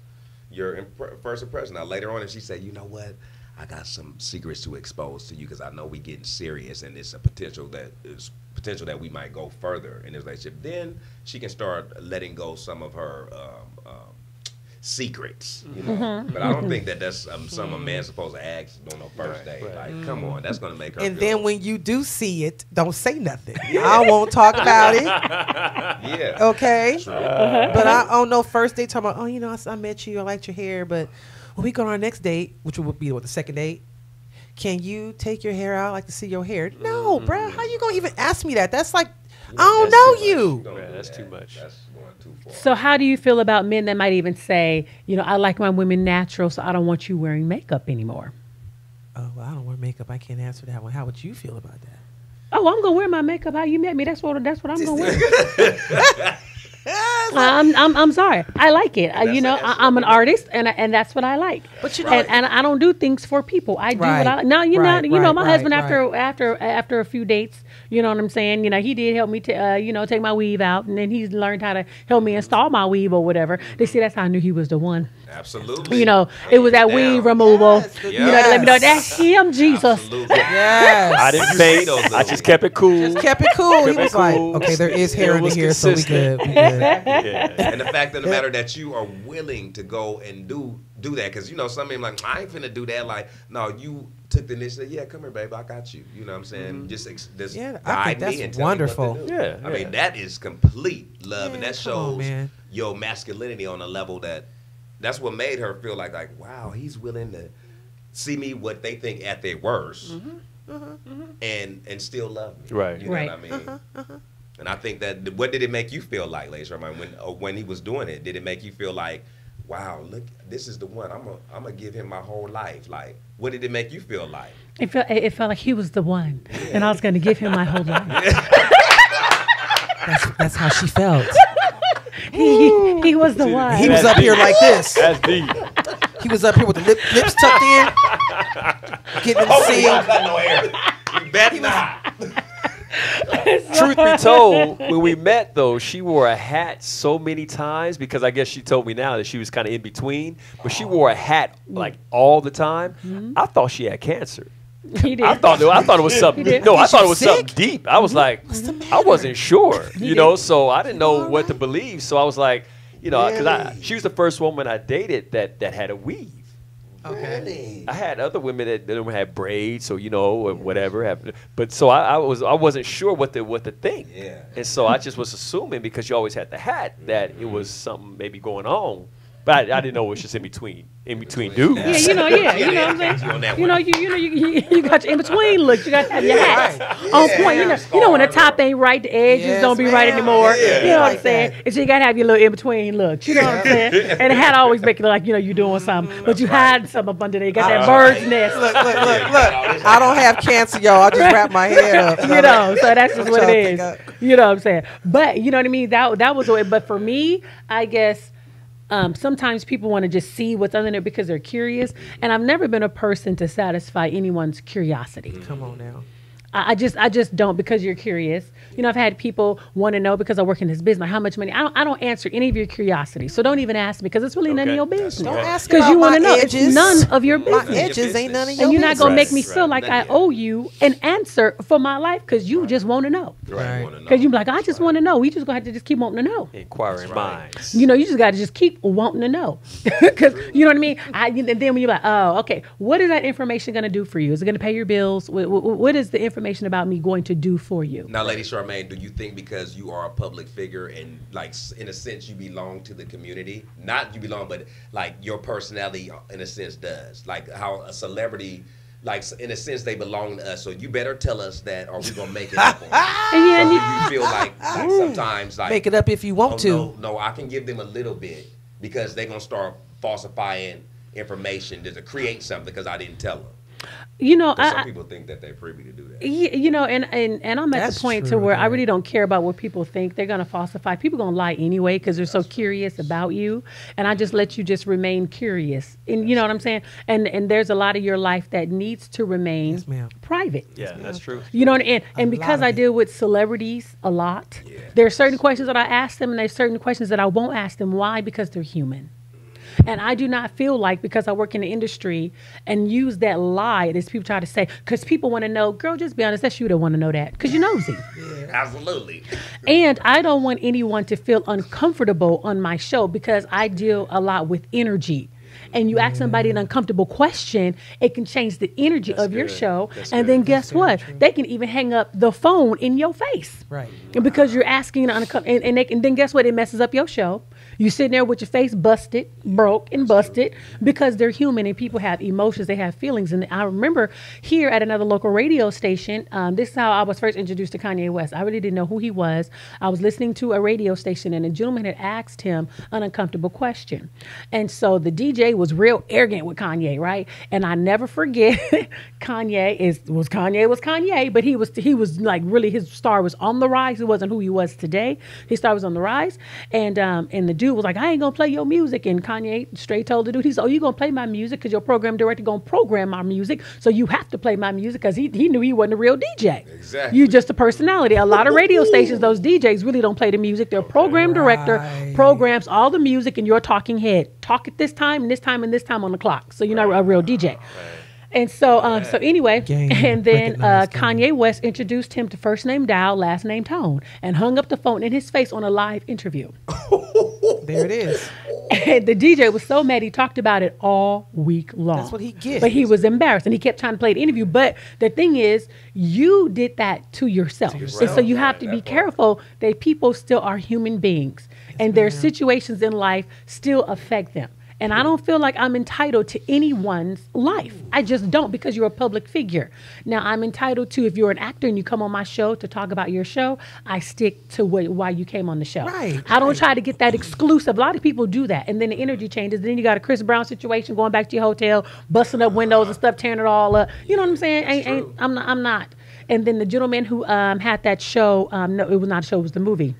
your first impression. Now later on, if she said, you know what, I got some secrets to expose to you because I know we getting serious and it's a potential that we might go further in this relationship. Then she can start letting go some of her secrets, you know. But I don't think that's something a man's supposed to ask on the first date. Like, come on, that's gonna make her. And feel then when you do see it, don't say nothing. I won't talk about it. yeah, Okay. True. But I don't know. First date, talking about, I met you, I liked your hair, but when we go on our next date, which would be the second date, can you take your hair out? I like to see your hair. No, bruh. How you gonna even ask me that? That's like, I don't know you. Don't Yeah, do that's that. too much. That's going too far. So how do you feel about men that might even say, I like my women natural, so I don't want you wearing makeup anymore? Oh, well, I don't wear makeup. I can't answer that one. How would you feel about that? Oh, I'm gonna wear my makeup. How you met me? That's what I'm gonna wear. I'm sorry. I like it. You know, I'm an artist, and that's what I like. But you know, and I don't do things for people. I do what I like. Now, you know, my husband after a few dates, you know what I'm saying. You know, he did help me to, you know, take my weave out, and then he's learned how to help me install my weave or whatever. They see that's how I knew he was the one. Absolutely. You know, it was that weave removal. Yes, You know, to let me know that's him, Jesus. Absolutely. yes. I didn't faint. I just kept it cool. Just kept it cool. He Kept it was like, cool. okay, there is hair It in was here, so we consistent. good. We good. Yeah. And the fact of the matter that you are willing to go and do that, because you know some people like, I ain't finna do that. Like, no, you took the initiative. Yeah, come here, baby, I got you. You know what I'm saying? Just Yeah, I guide think me that's and tell wonderful. me what to do. Yeah, I yeah. mean that is complete love, and Yeah, that come on, shows man. your masculinity on a level that's what made her feel like wow, he's willing to see me what they think at their worst, and still love me. Right. You know Right. what I mean? And I think that what did it make you feel like, Lacey? I mean, when he was doing it, did it make you feel like, wow, look, this is the one. I'm gonna give him my whole life. Like, what did it make you feel like? It felt like he was the one, and I was going to give him my whole life. That's how she felt. He was the one. He was up here like this. That's deep. He was up here with the lips tucked in, getting in the Oh, scene. you got no hair. You bet not. Truth be told, when we met, though, she wore a hat so many times because I guess she told me now that she was kind of in between, but she wore a hat like all the time. I thought she had cancer. He did. I thought it was something. did. No, I Is thought she it was sick? something deep. I was like, I wasn't sure, you know, so I didn't know what to believe. So I was like, you know, because she was the first woman I dated that had a weave. Okay. I had other women that had braids, so you know, or whatever. But so I wasn't sure what to think. Yeah. And so I just was assuming because you always had the hat that it was something maybe going on. But I didn't know it was just in between dudes. Yeah, you know what I'm saying. You got your in between looks. You got to have your hats on point. You know when the top ain't right, the edges Yes, don't be right ma'am. anymore. Yeah, You know what I'm like saying? that. And so you got to have your little in between looks. You know what I'm saying? And the hat always make it look like you're doing something, but you hide something up under there. You got that bird's nest. Look. I don't have cancer, y'all. I just wrap my head up. You know, so that's just what y'all it think is. You know what I'm saying? But you know what I mean? That was the way. But for me, I guess. Sometimes people want to just see what's under there because they're curious, and I've never been a person to satisfy anyone's curiosity. Come on now. I just don't, because you're curious. You know, I've had people want to know because I work in this business, how much money. I don't answer any of your curiosity, so don't even ask me because it's really none of Okay. your That's business. Don't ask Because about you want my to know. edges. It's none of your My business. edges ain't none of your And you're not going to make me Right. feel like I owe you an answer for my life because you just want to know. Right. Because you're like, I just want to know. We just going to have to just keep wanting to know. Inquiring minds. You know, you just got to just keep wanting to know. Because, you know what I mean? And then when you're like, oh, okay, what is that information going to do for you? Is it going to pay your bills? What is the information about me going to do for you? Now, Lady Charmaine, do you think because you are a public figure and, like, in a sense, you belong to the community? Not you belong, but, like, your personality, in a sense, does. Like, how a celebrity, like, in a sense, they belong to us. So you better tell us that or we're going to make it up on you. And So do you feel like sometimes, like... Make it up if you want to. No, I can give them a little bit because they're going to start falsifying information to create something because I didn't tell them. you know, Some people think that they're privy to do that. you know, and I'm at That's the point to true, where I yeah. really don't care about what people think. They're gonna falsify. People gonna lie anyway because they're so curious about you. And I just let you just remain curious. And you know what I'm saying? And there's a lot of your life that needs to remain Yes, ma'am. private. Yeah, that's true. You know, and A because lot I of it. deal with celebrities a lot, there are certain questions that I ask them, and there's certain questions that I won't ask them. Why? Because they're human. And I do not feel like, because I work in the industry and use that lie as people try to say, because people want to know, girl, just be honest, that's you that want to know that, because you're nosy. Absolutely. And I don't want anyone to feel uncomfortable on my show because I deal a lot with energy. And you ask somebody an uncomfortable question, it can change the energy of your good. show. That's And good. then guess what? They can even hang up the phone in your face. Right. And because you're asking, and then guess what? It messes up your show. You sitting there with your face busted, broke and busted, because they're human and people have emotions, they have feelings. And I remember here at another local radio station, this is how I was first introduced to Kanye West. I really didn't know who he was. I was listening to a radio station and a gentleman had asked him an uncomfortable question. And so the DJ was real arrogant with Kanye, right? And I never forget, Kanye was Kanye, but he was like really, his star was on the rise. It wasn't who he was today. His star was on the rise. And the dude was like, I ain't gonna play your music. And Kanye straight told the dude, he said, oh, you gonna play my music because your program director gonna program my music. So you have to play my music, because he knew he wasn't a real DJ. Exactly. You just a personality. A lot of radio stations, those DJs really don't play the music. Their program director programs all the music, and you're a talking head. Talk at this time and this time and this time on the clock. So you're not a real DJ. And so, so anyway, and then Kanye West introduced him to first name dial, last name tone, and hung up the phone in his face on a live interview. There it is. And the DJ was so mad, he talked about it all week long. That's what he gets. But he was embarrassed, and he kept trying to play the interview. But the thing is, you did that to yourself. And so you have to be careful that people still are human beings, and their situations in life still affect them. And I don't feel like I'm entitled to anyone's life. I just don't, because you're a public figure. Now, I'm entitled to, if you're an actor and you come on my show to talk about your show, I stick to why you came on the show. Right. I don't try to get that exclusive. A lot of people do that. And then the energy changes. Then you got a Chris Brown situation, going back to your hotel, busting up windows and stuff, tearing it all up. You know what I'm saying? I'm not. And then the gentleman who had that show, no, it was not a show, it was the movie.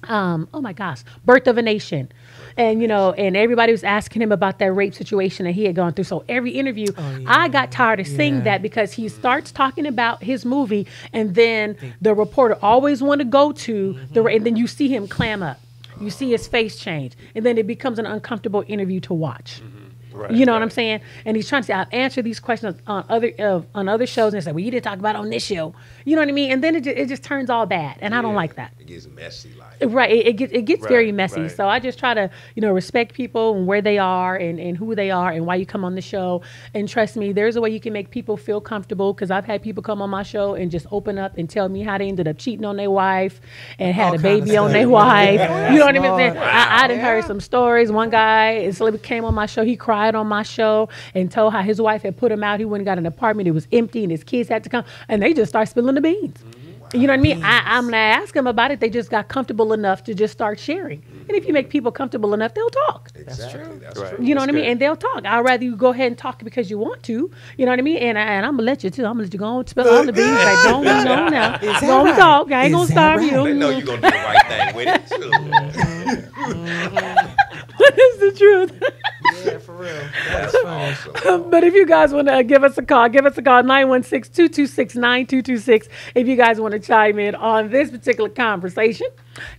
Oh my gosh, Birth of a Nation. And, and everybody was asking him about that rape situation that he had gone through. So every interview, I got tired of seeing that, because he starts talking about his movie, and then the reporter always want to go to and then you see him clam up. You see his face change, and then it becomes an uncomfortable interview to watch. Right, you know what I'm saying? And he's trying to say, I've answered these questions on other shows, and they say, well, you didn't talk about it on this show. You know what I mean? And then it just turns all bad, and I don't like that. It gets messy, like. Right, it gets very messy. Right. So I just try to, respect people and where they are and who they are and why you come on the show. And trust me, there's a way you can make people feel comfortable, because I've had people come on my show and just open up and tell me how they ended up cheating on their wife and had a baby on their wife. You know what I mean? Wow. I done heard some stories. One guy, a celebrity, came on my show. He cried on my show and told how his wife had put him out. He went and got an apartment. It was empty, and his kids had to come, and they just start spilling the beans. You know what I mean? I'm going to ask them about it. They just got comfortable enough to just start sharing. And if you make people comfortable enough, they'll talk. Exactly. That's right. true. You know what I mean? And they'll talk. I'd rather you go ahead and talk because you want to. You know what I mean? And I'm going to let you, too. I'm going to let you go on and spill all the beans. Like, don't now. Don't talk. I ain't going to starve you. They know you're going to do the right thing with it, too. It's the truth. Yeah, for real. That's awesome. But if you guys want to give us a call, 916-226-9226 if you guys want to chime in on this particular conversation.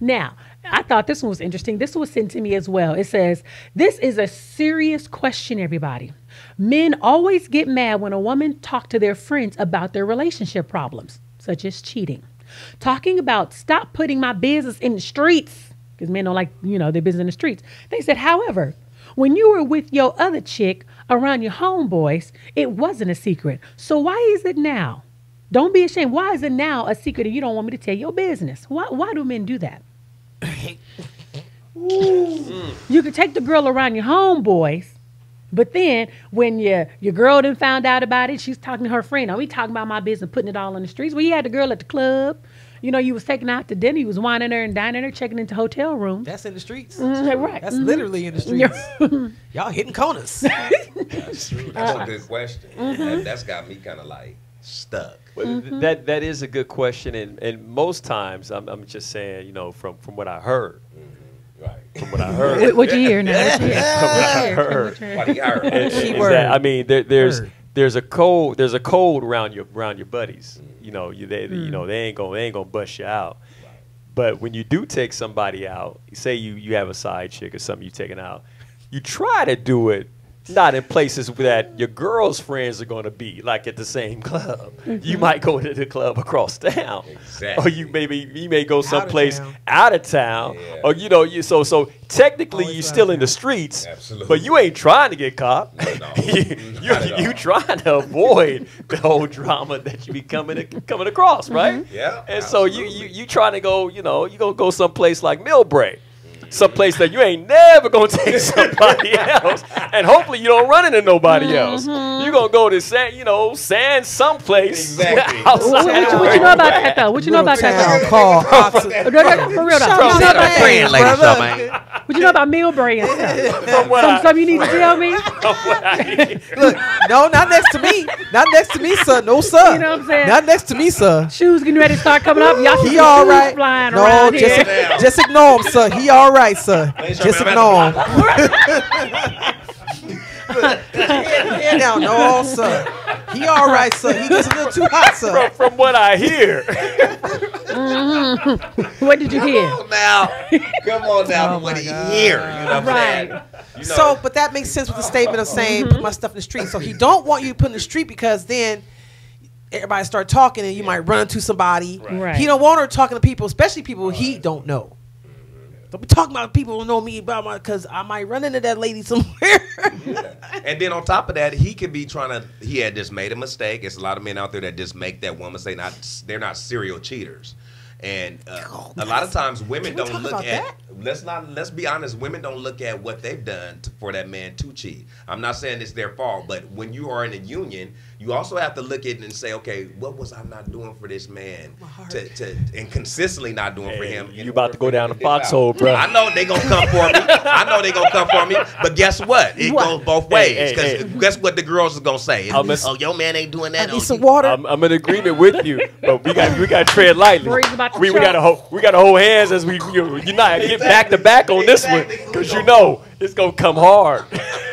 Now, I thought this one was interesting. This was sent to me as well. It says, this is a serious question, everybody. Men always get mad when a woman talks to their friends about their relationship problems, such as cheating. Talking about, stop putting my business in the streets, because men don't like, their business in the streets. They said, however, when you were with your other chick around your homeboys, it wasn't a secret. So why is it now? Don't be ashamed. Why is it now a secret and you don't want me to tell your business? Why do men do that? You could take the girl around your homeboys, but then when your girl done found out about it, she's talking to her friend. Oh, we talking about my business, putting it all in the streets. Well, you had the girl at the club. You was taking her out to dinner. You was wining her and dining her, checking into hotel rooms. That's in the streets. Right. That's literally in the streets. Y'all hitting corners. That's a good question. That's got me kind of like stuck. Well, that is a good question, and most times I'm just saying, from what I heard. Right. From what I heard. What you hear now? From what I heard. What you heard. I mean, there's a code around your buddies. They ain't gonna bust you out. But when you do take somebody out, say you have a side chick or something you taking out, you try to do it not in places that your girl's friends are going to be, like at the same club. You might go to the club across town, exactly. Or you may go someplace out of town, yeah. Or so technically you're still in the streets, absolutely. But you ain't trying to get caught. No, you trying to avoid the whole drama that you be coming across, right? Yeah, and absolutely. so you trying to go, you gonna go someplace like Millbrae. someplace that you ain't never gonna take somebody else, and hopefully you don't run into nobody else. You're gonna go to sand someplace. Exactly. outside What you know about that though? What you know about that though? Called No, for real though. Shout What you know out about to praying, lady, that? Charmaine. What you know about meal bread and stuff? From what Some you need to tell me. Look, no, not next to me. Not next to me, sir. No, sir. You know what I'm saying? Not next to me, sir. Shoes getting ready to start coming up. Y'all see He some all shoes right. flying No, around just, here. just ignore him, sir. He all right, sir. Just ignore him. Head down, no, sir. He all right, sir. He just a little too hot, sir. from what I hear. What did you hear? Come on now, from what he hear. You know what I'm saying? Right. You know, So, but that makes sense with the statement of saying, put my stuff in the street. So he don't want you to put in the street because then everybody start talking and you might run into somebody. Right. He don't want her talking to people, especially people he don't know. Don't be talking about people who know me about my, because I might run into that lady somewhere. and then on top of that, he could be he had just made a mistake. It's a lot of men out there that just make that woman say they're not serial cheaters. And a lot of times women Can we don't talk look about at, let's be honest, women don't look at what they've done for that man to cheat. I'm not saying it's their fault, but when you are in a union, you also have to look at it and say, okay, what was I not doing for this man and consistently not doing for him? You about to go down the foxhole, bro. I know they gonna come for me. But guess what? It goes both ways. Because guess what the girls is gonna say? Oh, your man ain't doing that. I need some water. I'm in agreement with you, but we got to tread lightly. We got to hold hands as we unite. Get back to back on this one, because it's gonna come hard.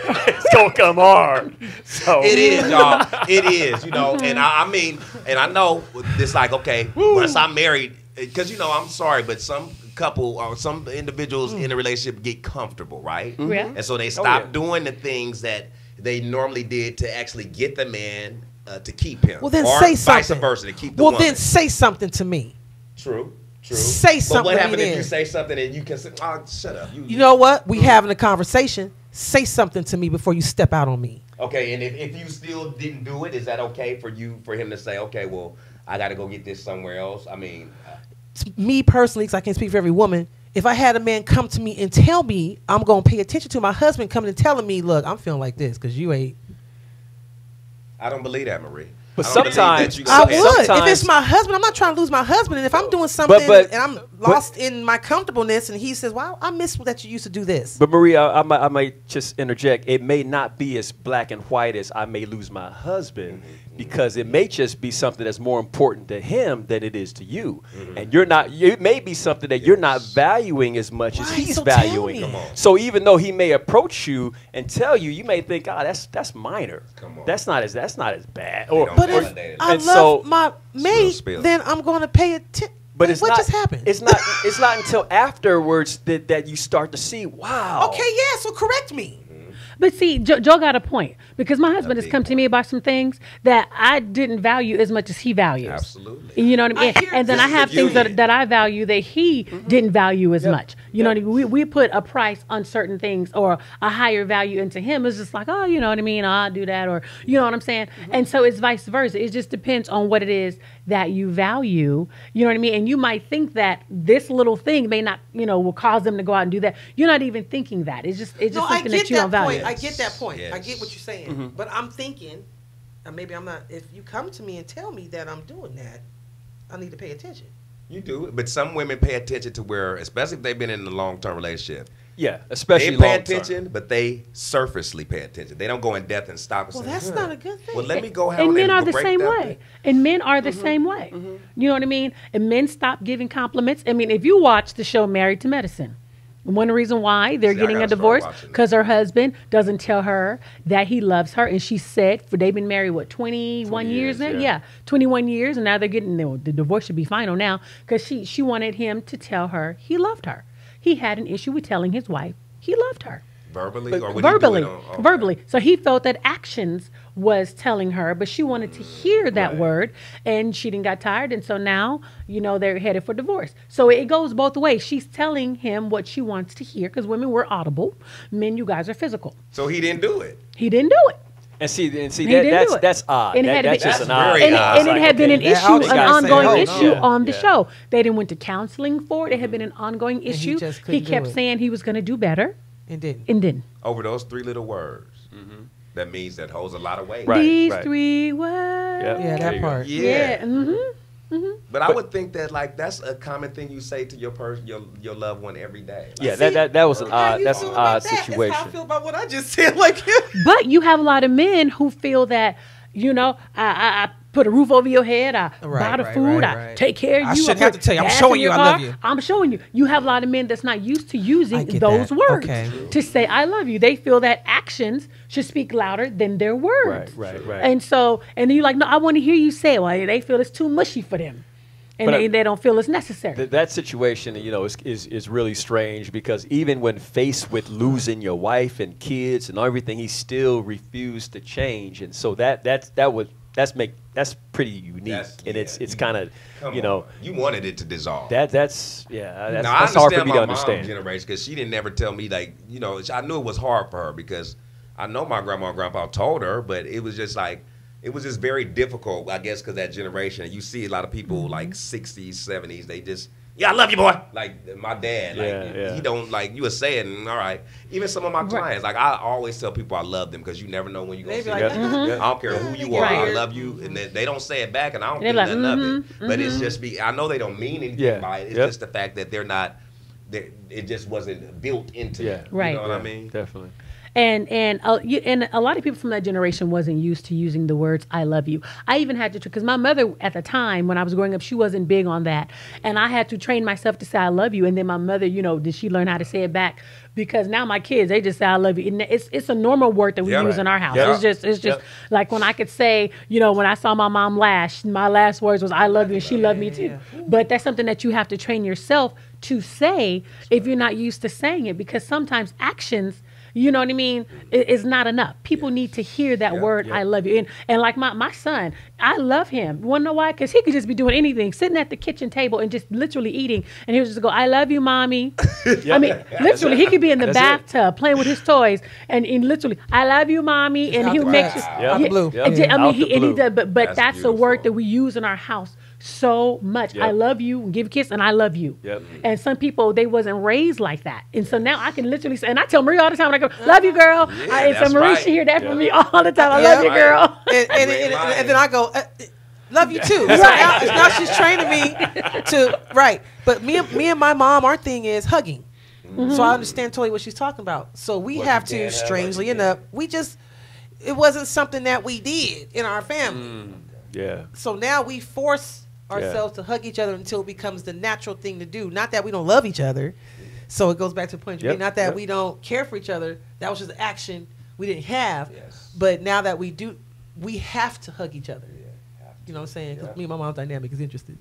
It's gonna come hard. So it is, y'all. It is, and I mean, and I know it's like, okay, once I'm married, because I'm sorry, but some couple or some individuals in a relationship get comfortable, right? Yeah. And so they stop doing the things that they normally did to actually get the man to keep him. Well, then or say something. vice versa, to keep the woman. Then say something to me. True. Say something. But what to happens me if then? you say something and you can say, "Oh, shut up"? You know what? We having a conversation. Say something to me before you step out on me. Okay, and if you still didn't do it, is that okay for him to say, okay, well, I got to go get this somewhere else? I mean, Me personally, because I can't speak for every woman, if I had a man come to me and tell me, I'm going to pay attention to my husband coming and telling me, look, I'm feeling like this because you ain't. I don't believe that, Marie. But I don't believe sometimes- that you I gonna would. say- If it's my husband, I'm not trying to lose my husband. And if I'm doing something and I'm lost in my comfortableness and he says, well, I miss that you used to do this. But Maria, I might just interject. It may not be as black and white as I may lose my husband, because it may just be something that's more important to him than it is to you. And it may be something that you're not valuing as much as Right, he's so tell valuing. me. So even though he may approach you and tell you, you may think, oh, that's minor. Come on. That's not as bad. don't But if validated. I And love so- my mate, spill. then I'm going to pay attention. But it's what not, just happened? It's not until afterwards that you start to see, wow. Okay, yeah, so correct me. But see, Joe got a point, because my husband has come to me about some things that I didn't value as much as he values. Absolutely. You know what I mean? And then I have things union. that I value that he didn't value as much. You know what I mean? We put a price on certain things or a higher value into him. It's just like, oh, you know what I mean? I'll do that, or you know what I'm saying? And so it's vice versa. It just depends on what it is that you value. You know what I mean? And you might think that this little thing may not, will cause them to go out and do that. You're not even thinking that. It's just something that you don't value. I get that point. I Yes. get what you're saying. But I'm thinking, and maybe I'm not, if you come to me and tell me that I'm doing that, I need to pay attention. You do, but some women pay attention to where, especially if they've been in a long-term relationship. Yeah, especially They pay long term. attention, but they surfacely pay attention. They don't go in depth and stop and Well, say, that's not a good thing. Well, let me go out And men are the break same that way. thing. And men are the same way. You know what I mean? And men stop giving compliments. I mean, if you watch the show Married to Medicine, one reason why they're See, I getting a gotta start divorce, watching it. because her husband doesn't tell her that he loves her. And she said, they've been married, 21 years now? years, Yeah, 21 years. And now they're getting, the divorce should be final now, because she wanted him to tell her he loved her. He had an issue with telling his wife he loved her. Verbally? Or would verbally, he do it on, verbally. So he felt that actions was telling her, but she wanted to hear that Right. word, and she didn't got tired, and so now they're headed for divorce. So it goes both ways. She's telling him what she wants to hear, because women, we're audible. Men, you guys are physical. So he didn't do it. He didn't do it. And see, He didn't do it. that's odd. And it had to That's be- just an That's odd. very odd. And it had been an That issue, ought an to ongoing say, issue yeah. on the show. They didn't went to counseling for it. It had been an ongoing he issue. just He couldn't do kept it. saying he was going to do better, And didn't. and didn't. Over those 3 little words. That means that holds a lot of weight. Right. These right. 3 words. Yep. Yeah, There that you go. part. Yeah. But I would think that like that's a common thing you say to your person, your loved one every day. Like, Yeah, that was an How odd you that's feel an about odd that? That's how I situation. feel about what I just said. Like, But you have a lot of men who feel that, I put a roof over your head, I Right, buy the right, food, right, I right. take care of I you. shouldn't put have to tell you, I'm gas showing in you your I love car. you. I'm showing you. You have a lot of men that's not used to I using get those that. words Okay. to say I love you. They feel that actions should speak louder than their words. Right. And so, and then you're like, no, I want to hear you say it. Well, they feel it's too mushy for them. And But they don't feel it's necessary. That situation, is really strange because even when faced with losing your wife and kids and everything, he still refused to change. And so that's pretty unique. And it's kind of, come you know, on. You wanted it to dissolve. that's Now, that's I hard for understand me my to mom's understand. generation because she didn't never tell me like I knew it was hard for her because I know my grandma and grandpa told her, but it was just like it was just very difficult, I guess, because that generation. You see a lot of people like 60s, 70s, they just I love you, boy. Like my dad, Yeah. he don't like you would say it, and all right. Even some of my clients, like I always tell people I love them because you never know when you're gonna They see be them. like, Yeah. I don't care who you are, Right. I love you, and they don't say it back, and I don't They're think like, nothing of it. But it's just I know they don't mean anything Yeah. by it. It's Yep. just the fact that they're not. It just wasn't built into Yeah. them. Right. You know what I Yeah, mean? Definitely. And a lot of people from that generation wasn't used to using the words "I love you." I even had to, because my mother at the time when I was growing up, she wasn't big on that, and I had to train myself to say "I love you." And then my mother, did she learn how to say it back? Because now my kids, they just say "I love you." And it's a normal word that we Yeah. use in our house. Yeah. It's just like when I could say, when I saw my mom lash, my last words was "I love you," and she loved me too. But that's something that you have to train yourself to say if you're not used to saying it, because sometimes actions. You know what I mean? It's not enough. People need to hear that word, I love you. And like my son, I love him. You want to know why? Because he could just be doing anything, sitting at the kitchen table and just literally eating. And he would just go, I love you, mommy. I mean, literally, he could be in the bathtub playing with his toys. And literally, I love you, mommy. And out he'll the make box. sure. Out the blue. Yep. I mean, Out the and he blue. does, but That's that's a word beautiful. that we use in our house so much. Yep. I love you, and give a kiss, and I love you. Yep. And some people, they wasn't raised like that. And so now I can literally say, and I tell Marie all the time when I go, love you, girl. And so that's Marie, right. she hear that Yeah. from me all the time. I Yeah. love you, girl. And then I go, love you too. So now she's training me to But me and my mom, our thing is hugging. So I understand totally what she's talking about. So we have your dad to, have, strangely like, yeah. enough, it wasn't something that we did in our family. Yeah. So now we force ourselves to hug each other until it becomes the natural thing to do. Not that we don't love each other. So it goes back to the point. Yep, Not that yep. we don't care for each other. That was just an action we didn't have. Yes. But now that we do, we have to hug each other. You know what I'm saying? Because me and my mom's dynamic is interesting.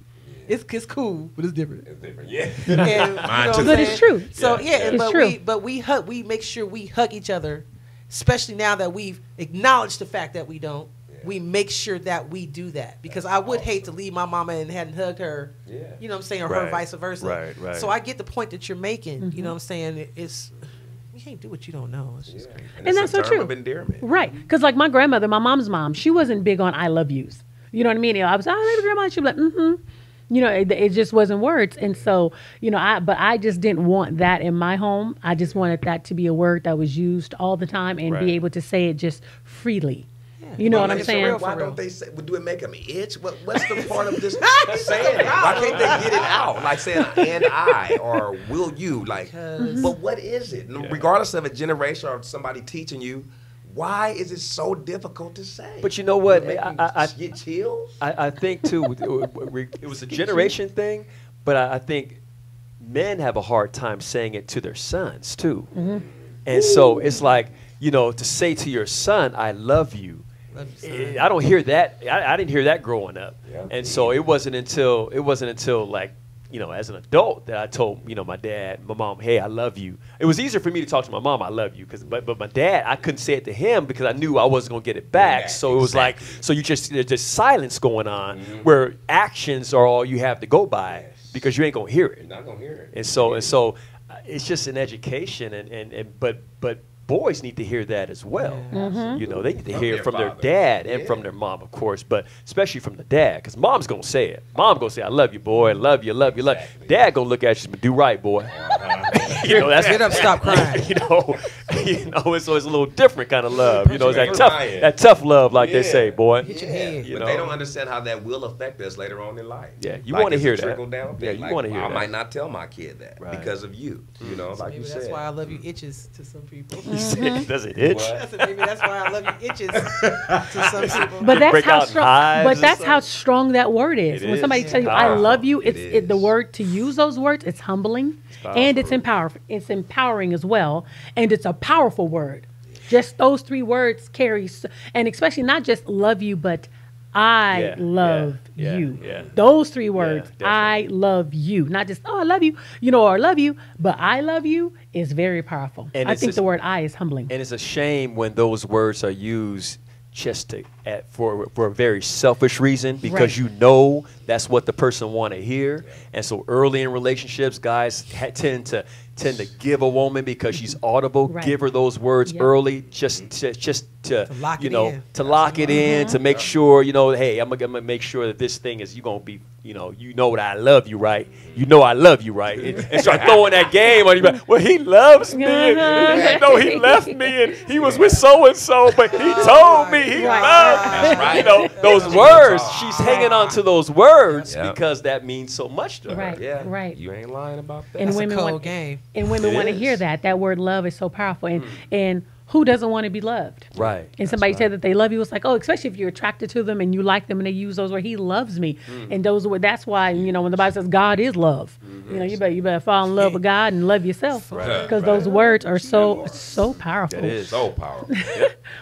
It's cool, but it's different. It's different. Yeah. And, you know what I'm too. But it's saying? true. So It's but true. we hug. We make sure we hug each other, especially now that we've acknowledged the fact that we don't. We make sure that we do that because I would hate to leave my mama and hadn't hugged her. Yeah. You know what I'm saying, or her Right. vice versa. Right. So I get the point that you're making. You know what I'm saying? It's you can't do what you don't know. It's just crazy. And it's that's a so term true. of endearment. Right. Because like my grandmother, my mom's mom, she wasn't big on I love yous. You know what I mean? I was, I love you, grandma. And she'd be like, mm-hmm. It just wasn't words. And so, but I just didn't want that in my home. I just wanted that to be a word that was used all the time and Right. be able to say it just freely. You know what I'm It's saying? real, why don't they say? Do it make them itch? What's the part of just saying it? Why can't they get it out? Like saying "and I" or "will you"? Like, but what is it? Regardless of a generation or somebody teaching you, why is it so difficult to say? But you know what? Make I you get chills. I think too, it was a generation thing, but I think men have a hard time saying it to their sons too. And so it's like, to say to your son, I love you. I don't hear that. I didn't hear that growing up. Yeah. And so it wasn't until like, as an adult that I told, my dad, my mom, hey, I love you. It was easier for me to talk to my mom, I love you, but my dad, I couldn't say it to him because I knew I wasn't going to get it back. Yeah, so it was like, there's just silence going on where actions are all you have to go by because you ain't going to hear it. You're not gonna hear it. And so it's just an education but boys need to hear that as well. You know, they need to From hear their it from their father. dad and from their mom, of course, but especially from the dad, because mom's gonna say it. Mom gonna say, "I love you, boy. Love you, love you, love." Exactly. Dad gonna look at you and do right, boy. You know, that's Get up, stop crying. you know, it's a little different kind of love. You know, it's Crying. that tough love, like they Yeah. say, boy. Hit your head. You But they know. don't understand how that will affect us later on in life. Yeah, you Like, wanna it's hear a that. trickle-down Yeah, thing. you Like, wanna hear I that. might not tell my kid that Right. because of you. You know, like Maybe you that's said. why I love you itches to some people. Does it itch? What? I said, maybe that's why I love you itches to some people. But that's break how out in strong. hives But and that's stuff. how strong that word is. It When is. somebody It's tell you, "I powerful. love you," It it's the is. word to use those words. It's humbling, and it's empowering. It's empowering as well, and it's a powerful word. Just those three words carry, and especially not just love you, but I Yeah, love yeah, you. yeah. Those three words, definitely. I love you, not just I love you, or I love you, but I love you is very powerful. And I it's think a- the word "I" is humbling. And it's a shame when those words are used just for a very selfish reason, because Right. you know that's what the person want to hear. And so early in relationships, guys tend to give a woman, because she's audible, Right. give her those words Yep. early, just to lock you it know in. to lock it in, to make sure, hey, I'm gonna make sure that this thing is, you gonna be, you know that I love you, right? You know I love you, right? And start throwing that game on you. Well, he loves me, and he left me, and he was with so and so, but he told me he Right. loved me. That's right. Those That's words. what She's hanging on to those words Yeah. because that means so much to her. Right. Yeah. Right. You ain't lying about that. And That's a women cold want, game. and women It want to is. hear that. That word "love" is so powerful, and who doesn't want to be loved? Right. And somebody said that they love you. It's like, oh, especially if you're attracted to them and you like them, and they use those words. He loves me, and those were. That's why when the Bible says God is love, you better fall in love with God and love yourself, Right. because those words are so powerful. It is so powerful.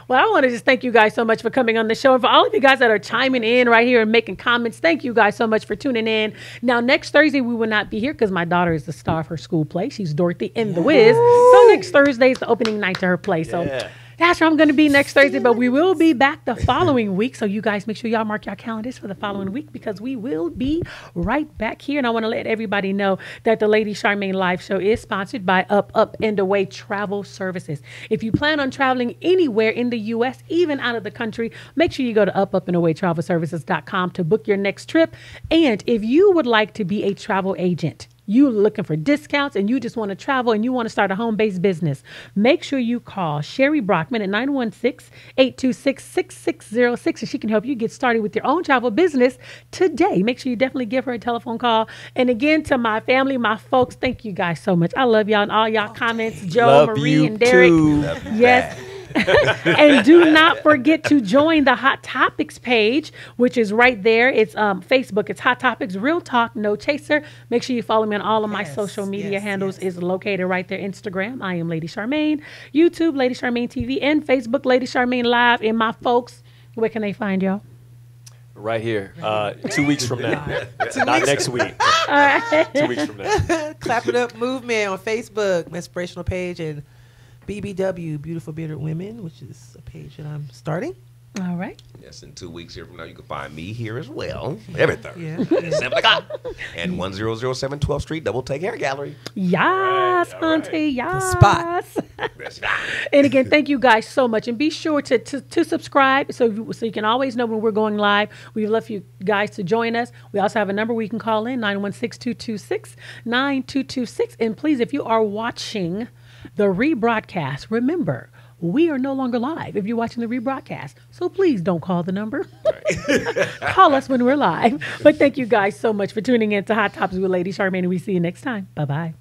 Well, I want to just thank you guys so much for coming on the show. And for all of you guys that are chiming in right here and making comments, thank you guys so much for tuning in. Now, next Thursday, we will not be here because my daughter is the star of her school play. She's Dorothy in The Wiz. So next Thursday is the opening night to her play. So Yeah. that's where I'm going to be next Thursday. But we will be back the following week. So you guys make sure y'all mark your calendars for the following week, because we will be right back here. And I want to let everybody know that the Lady Charmaine Live Show is sponsored by Up and Away Travel Services. If you plan on traveling anywhere in the U.S., even out of the country, make sure you go to upandawaytravelservices.com to book your next trip. And if you would like to be a travel agent, you looking for discounts and you just want to travel and you want to start a home-based business, make sure you call Sherry Brockman at 916-826-6606, and she can help you get started with your own travel business today. Make sure you definitely give her a telephone call. And again, to my family, my folks, thank you guys so much. I love y'all and all y'all comments. Joe, Love Marie, you and Derek. too. Yes. And do not forget to join the Hot Topics page, which is right there. It's Facebook. It's Hot Topics, Real Talk, No Chaser. Make sure you follow me on all of my Yes, social media yes, handles. yes. Is located right there. Instagram, I am Lady Charmaine. YouTube, Lady Charmaine TV. And Facebook, Lady Charmaine Live. And my folks, where can they find y'all? Right here. 2 weeks from now. 2 Not weeks. next week. 2 weeks from now. Clap It Up Movement on Facebook, my inspirational page, and BBW, Beautiful Bearded Women, which is a page that I'm starting. All right. Yes, in 2 weeks here from now, you can find me here as well. Every Thursday. Yeah. 7 o'clock. And 1007 12th Street, Double Take Hair Gallery. Yes, all right. auntie, yes. spot. And again, thank you guys so much. And be sure to subscribe so you can always know when we're going live. We'd love for you guys to join us. We also have a number where you can call in, 916-226-9226. And please, if you are watching the rebroadcast, remember, we are no longer live if you're watching the rebroadcast. So please don't call the number. Call us when we're live. But thank you guys so much for tuning in to Hot Topics with Lady Charmaine, and we see you next time. Bye-bye.